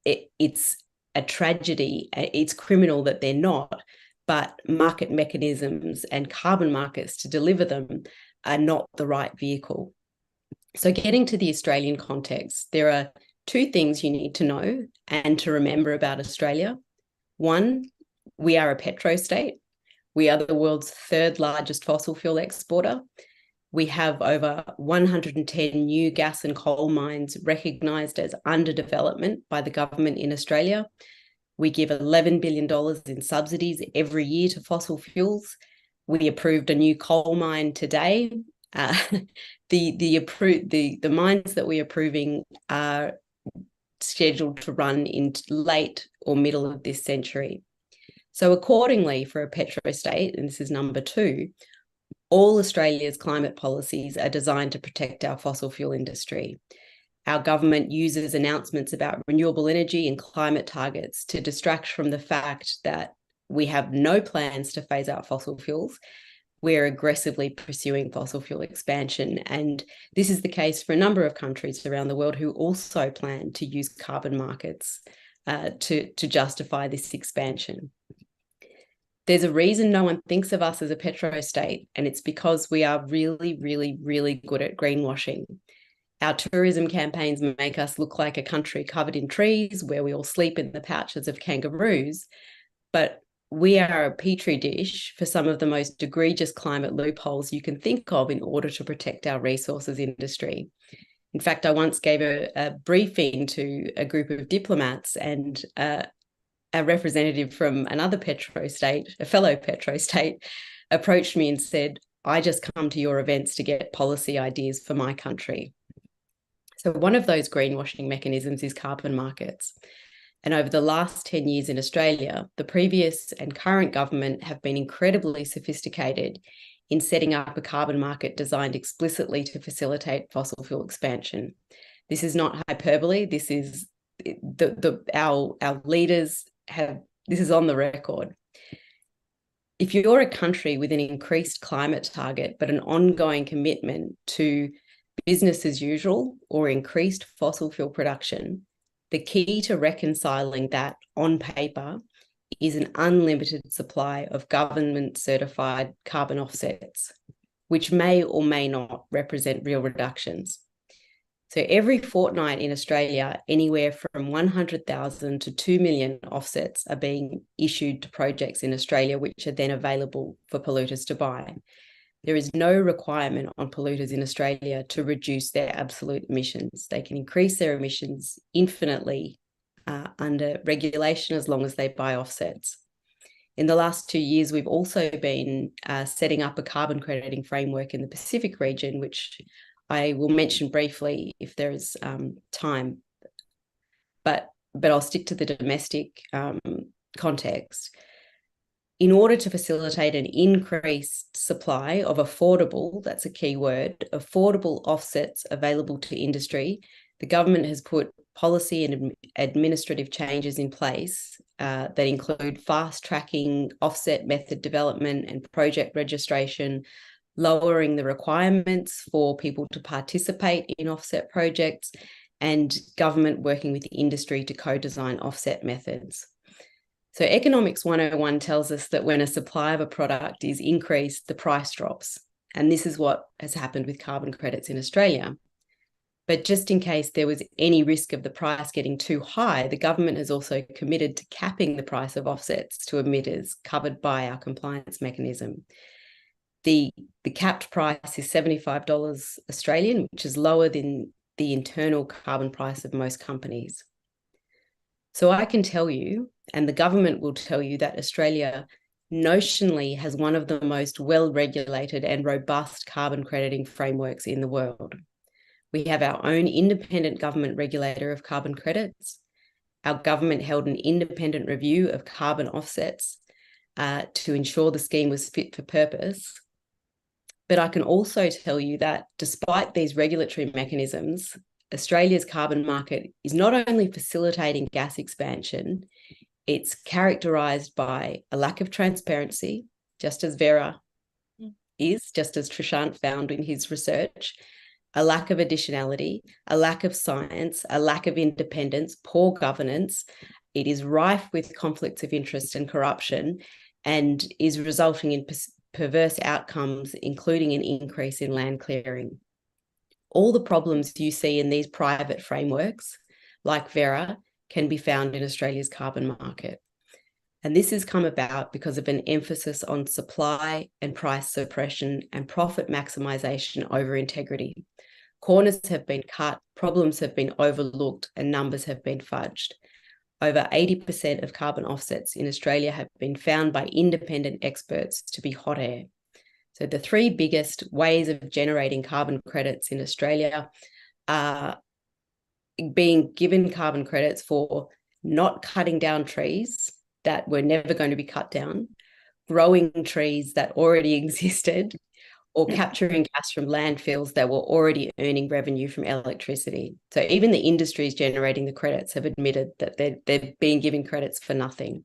Speaker 5: It's a tragedy. It's criminal that they're not, but market mechanisms and carbon markets to deliver them are not the right vehicle. So getting to the Australian context, there are two things you need to know and to remember about Australia. One, we are a petrostate. We are the world's third largest fossil fuel exporter. We have over 110 new gas and coal mines recognised as under development by the government in Australia. We give $11 billion in subsidies every year to fossil fuels. We approved a new coal mine today. The mines that we're approving are scheduled to run in late or middle of this century. So accordingly, for a petrostate, and this is number two, all Australia's climate policies are designed to protect our fossil fuel industry. Our government uses announcements about renewable energy and climate targets to distract from the fact that we have no plans to phase out fossil fuels. We're aggressively pursuing fossil fuel expansion. And this is the case for a number of countries around the world who also plan to use carbon markets to justify this expansion. There's a reason no one thinks of us as a petrostate, and it's because we are really, really, really good at greenwashing. Our tourism campaigns make us look like a country covered in trees where we all sleep in the pouches of kangaroos, but we are a petri dish for some of the most egregious climate loopholes you can think of in order to protect our resources industry. In fact, I once gave a briefing to a group of diplomats, and a representative from another petrostate, a fellow petrostate, approached me and said, "I just come to your events to get policy ideas for my country." So one of those greenwashing mechanisms is carbon markets. And over the last 10 years in Australia, the previous and current government have been incredibly sophisticated in setting up a carbon market designed explicitly to facilitate fossil fuel expansion. This is not hyperbole. This is our leaders have, this is on the record. If you're a country with an increased climate target, but an ongoing commitment to business as usual or increased fossil fuel production, the key to reconciling that on paper is an unlimited supply of government-certified carbon offsets, which may or may not represent real reductions. So every fortnight in Australia, anywhere from 100,000 to 2 million offsets are being issued to projects in Australia, which are then available for polluters to buy. There is no requirement on polluters in Australia to reduce their absolute emissions. They can increase their emissions infinitely under regulation as long as they buy offsets. In the last 2 years, we've also been setting up a carbon crediting framework in the Pacific region, which I will mention briefly if there is time, but I'll stick to the domestic context. In order to facilitate an increased supply of affordable, that's a key word, affordable offsets available to industry, the government has put policy and administrative changes in place that include fast-tracking offset method development and project registration, lowering the requirements for people to participate in offset projects, and government working with industry to co-design offset methods. So Economics 101 tells us that when a supply of a product is increased, the price drops. And this is what has happened with carbon credits in Australia. But just in case there was any risk of the price getting too high, the government has also committed to capping the price of offsets to emitters covered by our compliance mechanism. The capped price is $75 Australian, which is lower than the internal carbon price of most companies. So I can tell you, and the government will tell you, that Australia notionally has one of the most well-regulated and robust carbon crediting frameworks in the world. We have our own independent government regulator of carbon credits. Our government held an independent review of carbon offsets to ensure the scheme was fit for purpose. But I can also tell you that despite these regulatory mechanisms, Australia's carbon market is not only facilitating gas expansion, it's characterised by a lack of transparency, just as Vera is, just as Trishant found in his research, a lack of additionality, a lack of science, a lack of independence, poor governance. It is rife with conflicts of interest and corruption, and is resulting in perverse outcomes, including an increase in land clearing. All the problems you see in these private frameworks, like Vera, can be found in Australia's carbon market. And this has come about because of an emphasis on supply and price suppression and profit maximisation over integrity. Corners have been cut, problems have been overlooked, and numbers have been fudged. Over 80% of carbon offsets in Australia have been found by independent experts to be hot air. So the three biggest ways of generating carbon credits in Australia are being given carbon credits for not cutting down trees that were never going to be cut down, growing trees that already existed, or capturing gas from landfills that were already earning revenue from electricity. So even the industries generating the credits have admitted that they're being given credits for nothing.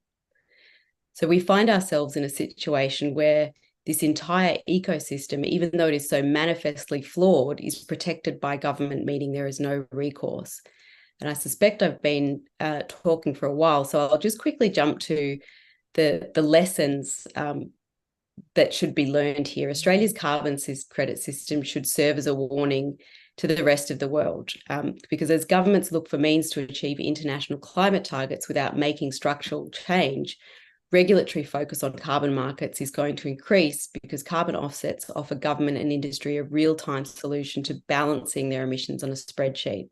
Speaker 5: So we find ourselves in a situation where this entire ecosystem, even though it is so manifestly flawed, is protected by government, meaning there is no recourse. And I suspect I've been talking for a while, so I'll just quickly jump to the lessons that should be learned here. Australia's carbon credit system should serve as a warning to the rest of the world, because as governments look for means to achieve international climate targets without making structural change, regulatory focus on carbon markets is going to increase, because carbon offsets offer government and industry a real-time solution to balancing their emissions on a spreadsheet.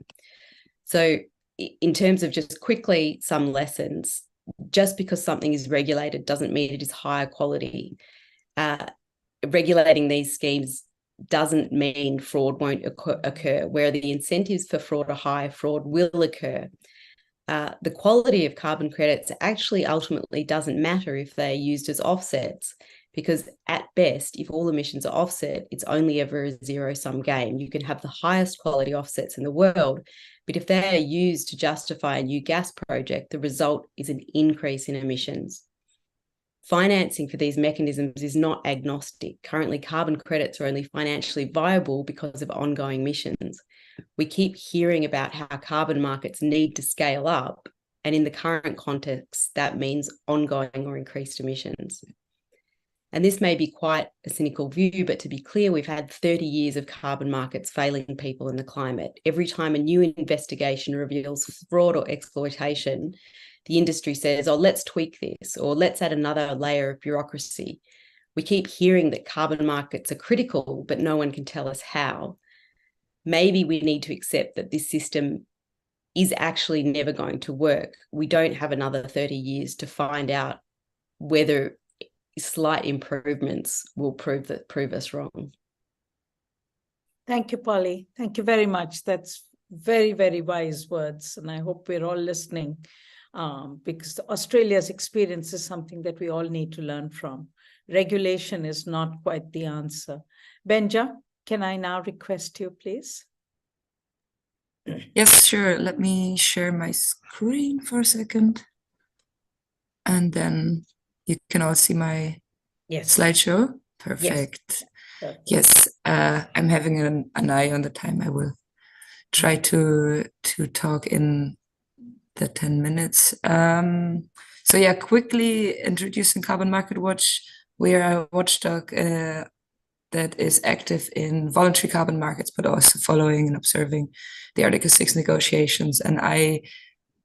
Speaker 5: So in terms of just quickly some lessons, just because something is regulated doesn't mean it is higher quality. Regulating these schemes doesn't mean fraud won't occur. Where the incentives for fraud are high, fraud will occur. The quality of carbon credits actually ultimately doesn't matter if they're used as offsets, because at best, if all emissions are offset, it's only ever a zero-sum game. You can have the highest quality offsets in the world, but if they are used to justify a new gas project, the result is an increase in emissions. Financing for these mechanisms is not agnostic. Currently, carbon credits are only financially viable because of ongoing emissions. We keep hearing about how carbon markets need to scale up, and in the current context, that means ongoing or increased emissions. And this may be quite a cynical view, but to be clear, we've had 30 years of carbon markets failing people and the climate. Every time a new investigation reveals fraud or exploitation, the industry says, oh, let's tweak this, or let's add another layer of bureaucracy. We keep hearing that carbon markets are critical, but no one can tell us how. Maybe we need to accept that this system is actually never going to work. We don't have another 30 years to find out whether slight improvements will prove us wrong.
Speaker 1: Thank you, Polly. Thank you very much. That's very, very wise words. And I hope we're all listening, because Australia's experience is something that we all need to learn from. Regulation is not quite the answer. Benja, can I now request you, please?
Speaker 6: Yes, sure. Let me share my screen for a second. And then you can all see my slideshow. Perfect. Yes, I'm having an eye on the time. I will try to talk in the 10 minutes. So yeah, quickly introducing Carbon Market Watch. We are a watchdog that is active in voluntary carbon markets, but also following and observing the Article 6 negotiations. And I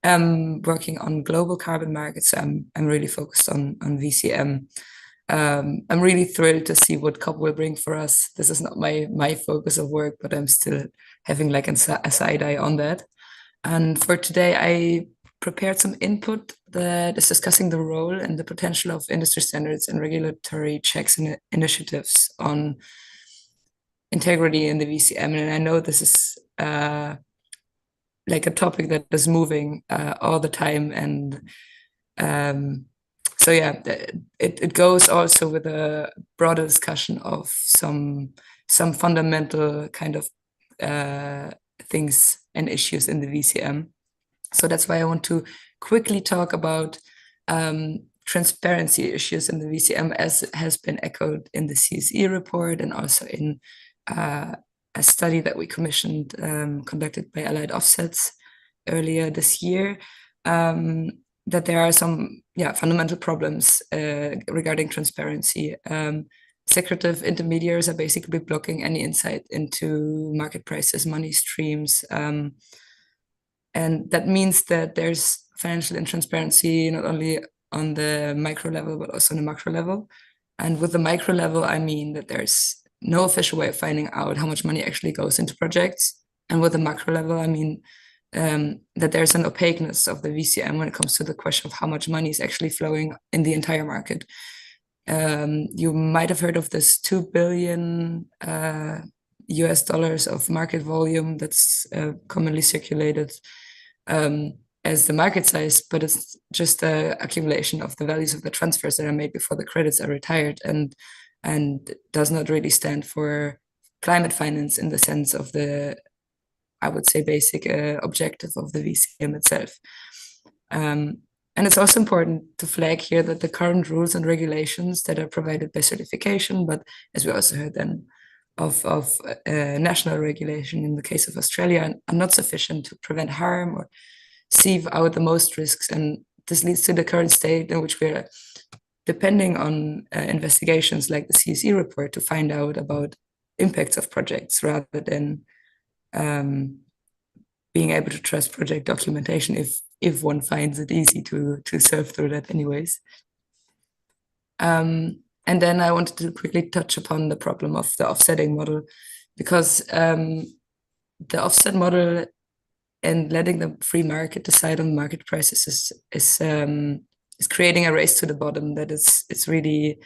Speaker 6: am working on global carbon markets. I'm really focused on VCM. I'm really thrilled to see what COP will bring for us. This is not my focus of work, but I'm still having like a side eye on that. And for today, I prepared some input that is discussing the role and the potential of industry standards and regulatory checks and initiatives on integrity in the VCM. And I know this is like a topic that is moving all the time. And so yeah, it goes also with a broader discussion of some fundamental kind of things and issues in the VCM. So that's why I want to quickly talk about transparency issues in the VCM, as has been echoed in the CSE report and also in a study that we commissioned, conducted by Allied Offsets earlier this year, that there are some fundamental problems regarding transparency. Secretive intermediaries are basically blocking any insight into market prices, money streams, and that means that there's financial intransparency not only on the micro level, but also on the macro level. And with the micro level, I mean that there's no official way of finding out how much money actually goes into projects. And with the macro level, I mean that there's an opaqueness of the VCM when it comes to the question of how much money is actually flowing in the entire market. You might have heard of this $2 billion US dollars of market volume that's commonly circulated as the market size, but it's just the accumulation of the values of the transfers that are made before the credits are retired, and does not really stand for climate finance in the sense of the, I would say, basic objective of the VCM itself. And it's also important to flag here that the current rules and regulations that are provided by certification, but as we also heard then of national regulation in the case of Australia, are not sufficient to prevent harm or sieve out the most risks. And this leads to the current state in which we're depending on investigations like the CSE report to find out about impacts of projects rather than being able to trust project documentation if one finds it easy to surf through that anyways. And then I wanted to quickly touch upon the problem of the offsetting model, because the offset model and letting the free market decide on market prices is creating a race to the bottom that it's really,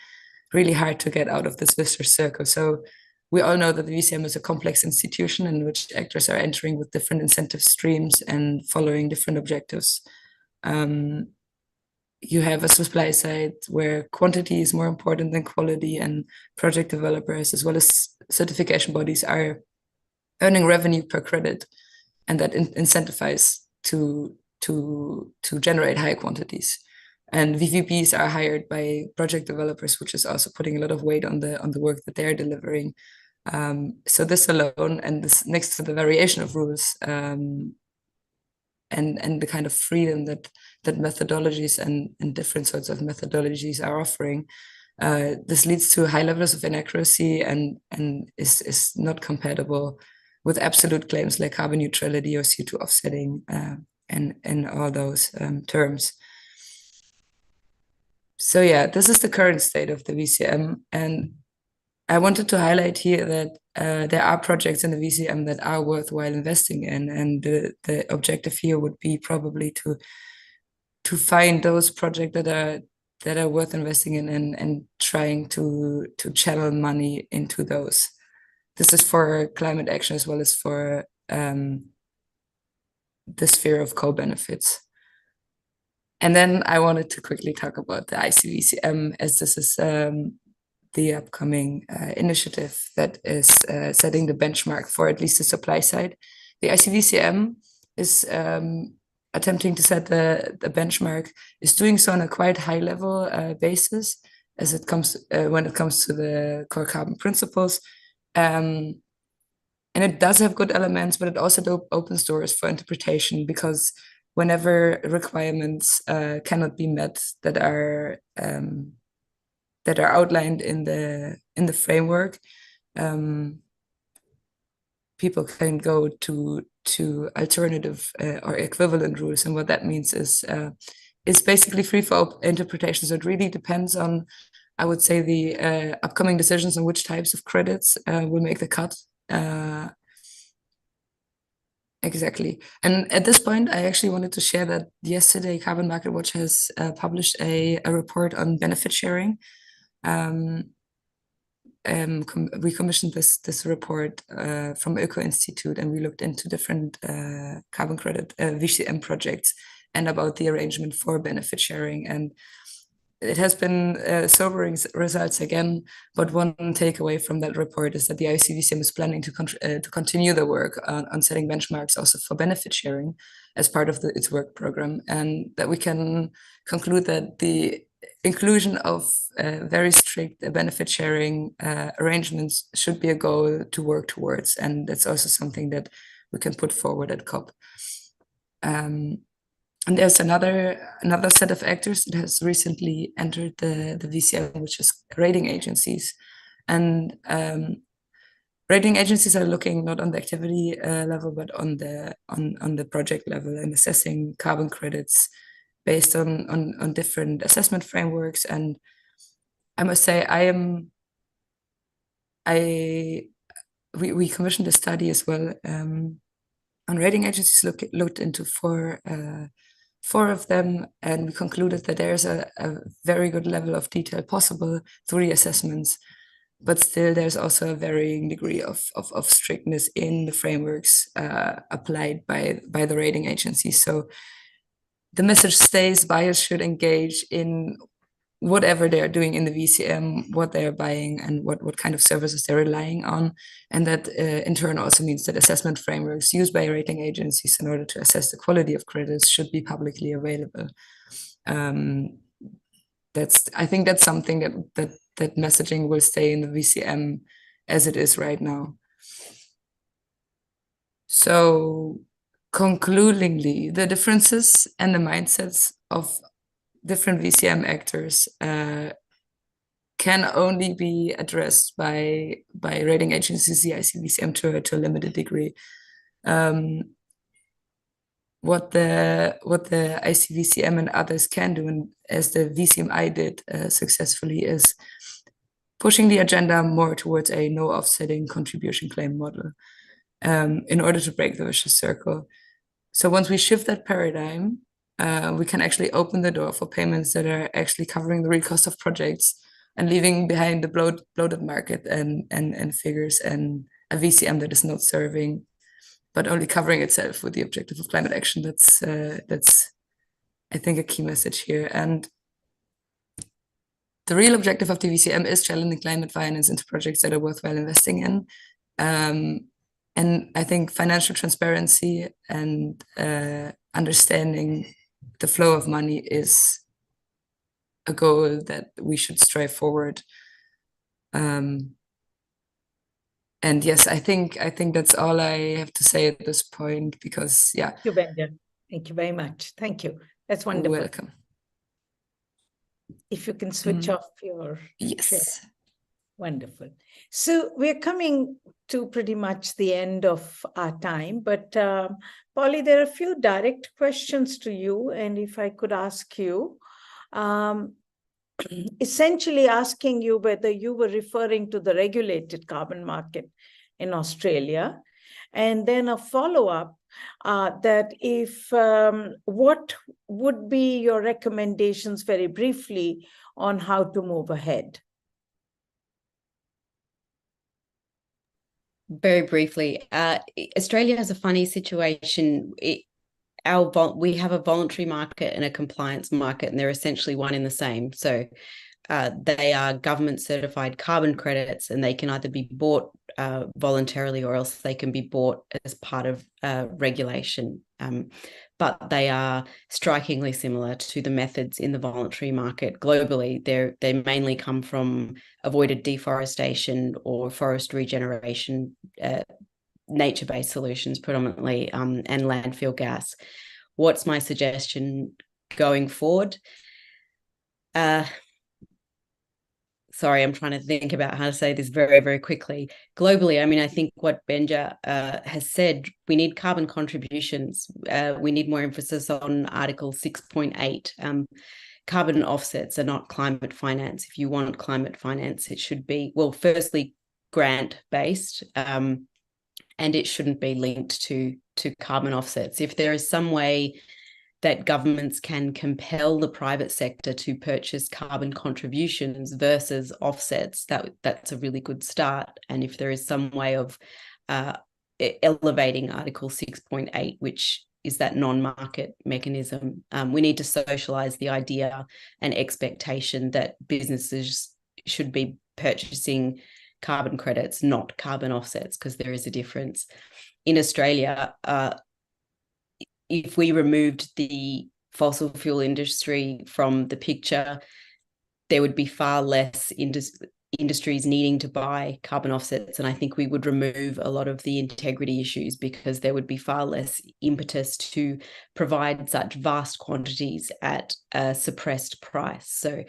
Speaker 6: really hard to get out of this vicious circle. So we all know that the VCM is a complex institution in which actors are entering with different incentive streams and following different objectives. You have a supply side where quantity is more important than quality, and project developers as well as certification bodies are earning revenue per credit, and that incentivize to generate high quantities. And VVPs are hired by project developers, which is also putting a lot of weight on the work that they're delivering. So this alone, and this next to the variation of rules, and the kind of freedom that methodologies and different sorts of methodologies are offering, this leads to high levels of inaccuracy and is not compatible with absolute claims like carbon neutrality or CO2 offsetting, and all those terms. So yeah, this is the current state of the VCM, and I wanted to highlight here that there are projects in the VCM that are worthwhile investing in, and the objective here would be probably to find those projects that are worth investing in and trying to channel money into those. This is for climate action as well as for the sphere of co-benefits. And then I wanted to quickly talk about the ICVCM, as this is the upcoming initiative that is setting the benchmark for at least the supply side. The ICVCM is attempting to set the benchmark, is doing so on a quite high level basis as it comes when it comes to the core carbon principles. And it does have good elements, but it also opens doors for interpretation, because whenever requirements cannot be met that are outlined in the framework, people can go to alternative or equivalent rules, and what that means is it's basically free for interpretation. So it really depends on, I would say, the upcoming decisions on which types of credits will make the cut. Exactly. And at this point, I actually wanted to share that yesterday Carbon Market Watch has published a report on benefit sharing. We commissioned this report from Öko Institute, and we looked into different carbon credit VCM projects and about the arrangement for benefit sharing. And it has been sobering results again, but one takeaway from that report is that the ICVCM is planning to continue the work on setting benchmarks also for benefit sharing as part of its work program, and that we can conclude that the inclusion of very strict benefit sharing arrangements should be a goal to work towards, and that's also something that we can put forward at COP. And there's another set of actors that has recently entered the VCM, which is rating agencies. And rating agencies are looking not on the activity level, but on the project level, and assessing carbon credits based on different assessment frameworks. And I must say, we commissioned a study as well on rating agencies, looked into four of them, and we concluded that there's a very good level of detail possible through the assessments, but still there's also a varying degree of strictness in the frameworks applied by the rating agencies. So the message stays: buyers should engage in whatever they're doing in the VCM, what they're buying, and what kind of services they're relying on. And that in turn also means that assessment frameworks used by rating agencies in order to assess the quality of credits should be publicly available. I think that's something that messaging will stay in the VCM as it is right now. So concludingly, the differences and the mindsets of different VCM actors can only be addressed by rating agencies, the ICVCM, to a limited degree. What the ICVCM and others can do, and as the VCMI did successfully, is pushing the agenda more towards a no offsetting contribution claim model in order to break the vicious circle. So once we shift that paradigm, we can actually open the door for payments that are actually covering the real cost of projects and leaving behind the bloated market and figures, and a VCM that is not serving, but only covering itself with the objective of climate action. That's I think, a key message here. And the real objective of the VCM is channeling climate finance into projects that are worthwhile investing in. And I think financial transparency and understanding the flow of money is a goal that we should strive forward. And yes, I think that's all I have to say at this point, because yeah.
Speaker 1: Thank you, Benja. Thank you very much. Thank you. That's wonderful.
Speaker 6: You're welcome.
Speaker 1: If you can switch off your share.
Speaker 6: Yes.
Speaker 1: Wonderful. So we're coming to pretty much the end of our time, but Polly, there are a few direct questions to you, and if I could ask you, essentially asking you whether you were referring to the regulated carbon market in Australia, and then a follow-up that if what would be your recommendations very briefly on how to move ahead?
Speaker 5: Very briefly, Australia has a funny situation. We have a voluntary market and a compliance market, and they're essentially one in the same. So they are government certified carbon credits, and they can either be bought voluntarily or else they can be bought as part of regulation. But they are strikingly similar to the methods in the voluntary market globally. They mainly come from avoided deforestation or forest regeneration, nature-based solutions predominantly, and landfill gas. What's my suggestion going forward? Sorry, I'm trying to think about how to say this very, very quickly. Globally, I mean, I think what Benja has said, we need carbon contributions. We need more emphasis on Article 6.8. Carbon offsets are not climate finance. If you want climate finance, it should be, well, firstly, grant-based, and it shouldn't be linked to carbon offsets. If there is some way that governments can compel the private sector to purchase carbon contributions versus offsets, that's a really good start. And if there is some way of elevating Article 6.8, which is that non-market mechanism, we need to socialize the idea and expectation that businesses should be purchasing carbon credits, not carbon offsets, because there is a difference. In Australia, if we removed the fossil fuel industry from the picture, there would be far less industries needing to buy carbon offsets. And I think we would remove a lot of the integrity issues, because there would be far less impetus to provide such vast quantities at a suppressed price. So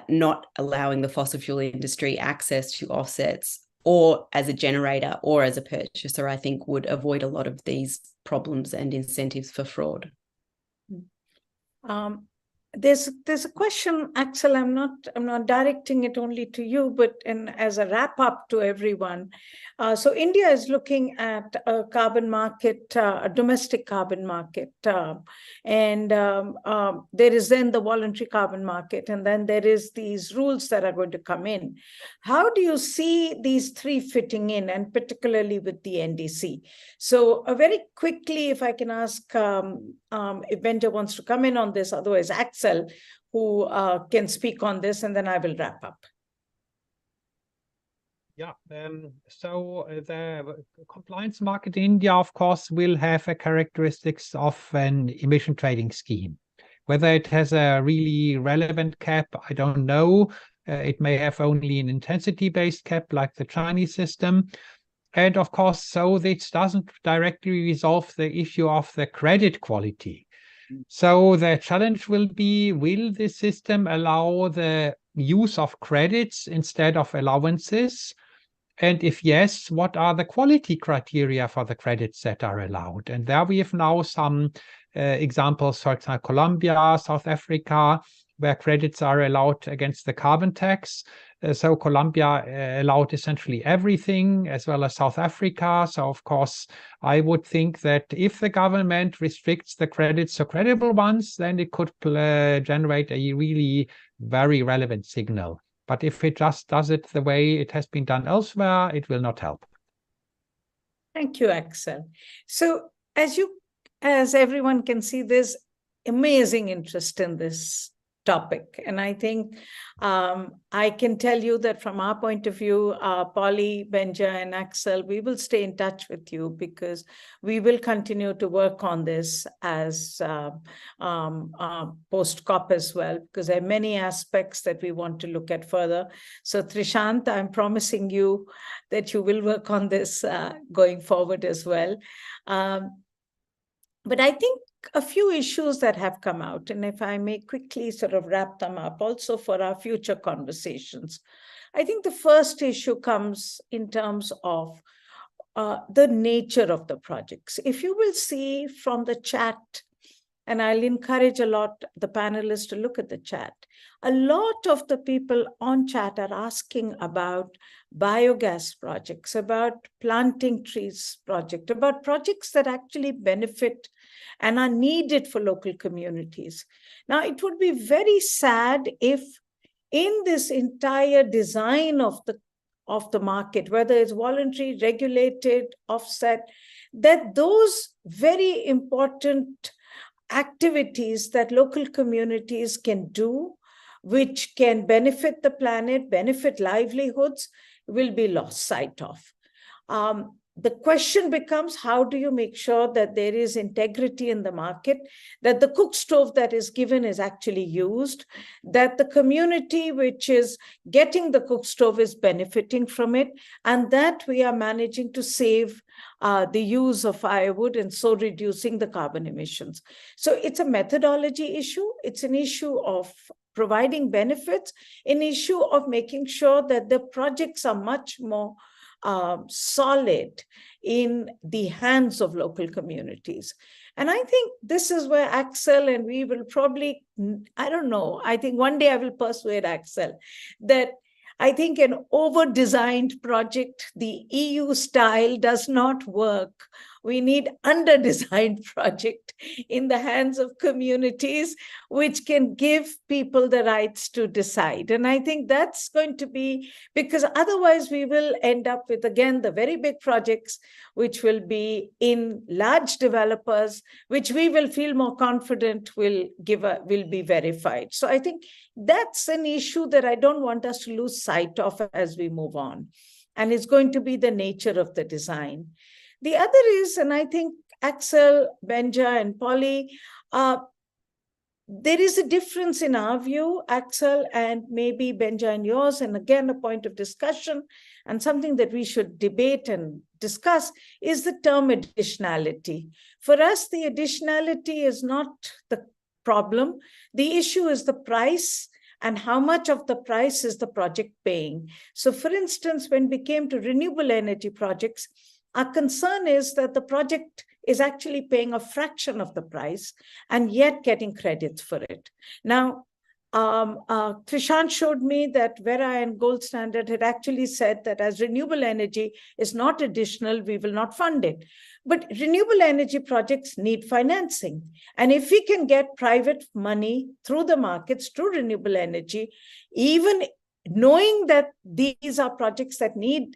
Speaker 5: not allowing the fossil fuel industry access to offsets, or as a generator or as a purchaser, I think would avoid a lot of these problems and incentives for fraud.
Speaker 1: There's a question, Axel. I'm not directing it only to you, but as a wrap up to everyone. So India is looking at a carbon market, a domestic carbon market, and there is then the voluntary carbon market, and then there is these rules that are going to come in. How do you see these three fitting in, and particularly with the NDC? So very quickly, if I can ask if Benja wants to come in on this, otherwise Axel, who can speak on this, and then I will wrap up.
Speaker 4: Yeah, so the compliance market in India, of course, will have a characteristics of an emission trading scheme. Whether it has a really relevant cap, I don't know. It may have only an intensity-based cap like the Chinese system. And of course, so this doesn't directly resolve the issue of the credit quality. So the challenge will be, will this system allow the use of credits instead of allowances? And if yes, what are the quality criteria for the credits that are allowed? And there we have now some examples, for example, Colombia, South Africa, where credits are allowed against the carbon tax. So Colombia allowed essentially everything, as well as South Africa. So of course, I would think that if the government restricts the credits to credible ones, then it could generate a really very relevant signal. But if it just does it the way it has been done elsewhere, it will not help.
Speaker 1: Thank you, Axel. So as everyone can see, there's amazing interest in this topic. And I think I can tell you that from our point of view, Polly, Benja, and Axel, we will stay in touch with you, because we will continue to work on this as post-COP as well, because there are many aspects that we want to look at further. So Trishant, I'm promising you that you will work on this going forward as well. But I think a few issues that have come out, and if I may quickly sort of wrap them up also for our future conversations. I think the first issue comes in terms of the nature of the projects. If you will see from the chat, and I'll encourage a lot the panelists to look at the chat, a lot of the people on chat are asking about biogas projects, about planting trees project, about projects that actually benefit and are needed for local communities. Now, it would be very sad if in this entire design of the market, whether it's voluntary, regulated, offset, that those very important activities that local communities can do, which can benefit the planet, benefit livelihoods, will be lost sight of. The question becomes, how do you make sure that there is integrity in the market, that the cook stove that is given is actually used, that the community which is getting the cook stove is benefiting from it, and that we are managing to save the use of firewood and so reducing the carbon emissions. So it's a methodology issue. It's an issue of providing benefits, an issue of making sure that the projects are much more solid in the hands of local communities. And I think this is where Axel and we will probably, I don't know, I think one day I will persuade Axel that I think an over-designed project, the EU style, does not work. We need under-designed project in the hands of communities, which can give people the rights to decide. And I think that's going to be, because otherwise we will end up with, again, the very big projects, which will be in large developers, which we will feel more confident will be verified. So I think that's an issue that I don't want us to lose sight of as we move on. And it's going to be the nature of the design. The other is, and I think Axel, Benja, and Polly, there is a difference in our view, Axel, and maybe Benja and yours, and again, a point of discussion and something that we should debate and discuss is the term additionality. For us, the additionality is not the problem. The issue is the price and how much of the price is the project paying. So for instance, when we came to renewable energy projects, our concern is that the project is actually paying a fraction of the price and yet getting credits for it. Now, Trishant showed me that Vera and Gold Standard had actually said that as renewable energy is not additional, we will not fund it. But renewable energy projects need financing. And if we can get private money through the markets, through renewable energy, even knowing that these are projects that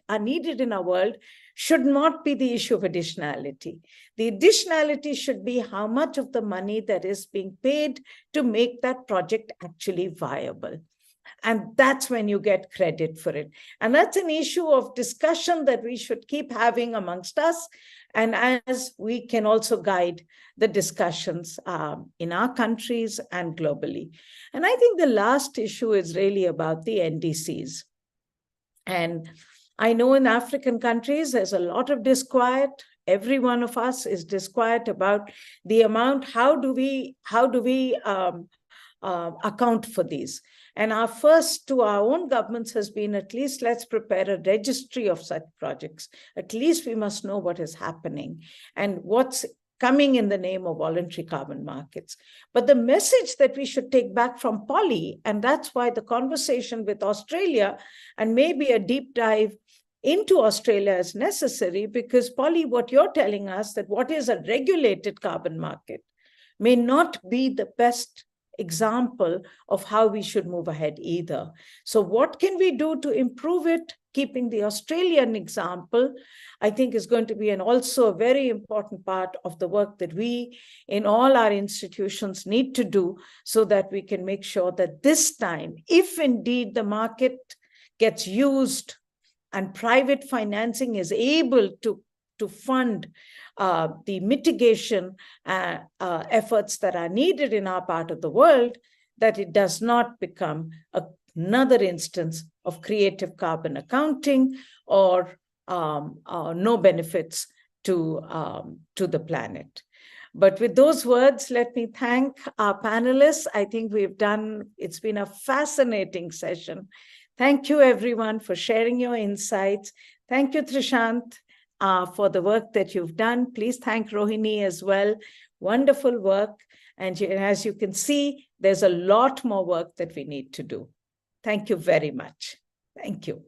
Speaker 1: are needed in our world, should not be the issue of additionality. The additionality should be how much of the money that is being paid to make that project actually viable. And that's when you get credit for it. And that's an issue of discussion that we should keep having amongst us. And as we can also guide the discussions in our countries and globally. And I think the last issue is really about the NDCs. And I know in African countries, there's a lot of disquiet. Every one of us is disquiet about the amount. How do we account for these? And our first to our own governments has been, at least let's prepare a registry of such projects. At least we must know what is happening and what's coming in the name of voluntary carbon markets. But the message that we should take back from Polly, and that's why the conversation with Australia and maybe a deep dive into Australia is necessary, because Polly, what you're telling us, that what is a regulated carbon market may not be the best example of how we should move ahead either. So what can we do to improve it? Keeping the Australian example, I think, is going to be also a very important part of the work that we in all our institutions need to do, so that we can make sure that this time, if indeed the market gets used and private financing is able to fund the mitigation efforts that are needed in our part of the world, that it does not become another instance of creative carbon accounting or no benefits to the planet. But with those words, let me thank our panelists. I think it's been a fascinating session. Thank you, everyone, for sharing your insights. Thank you, Trishant, for the work that you've done. Please thank Rohini as well. Wonderful work. And as you can see, there's a lot more work that we need to do. Thank you very much. Thank you.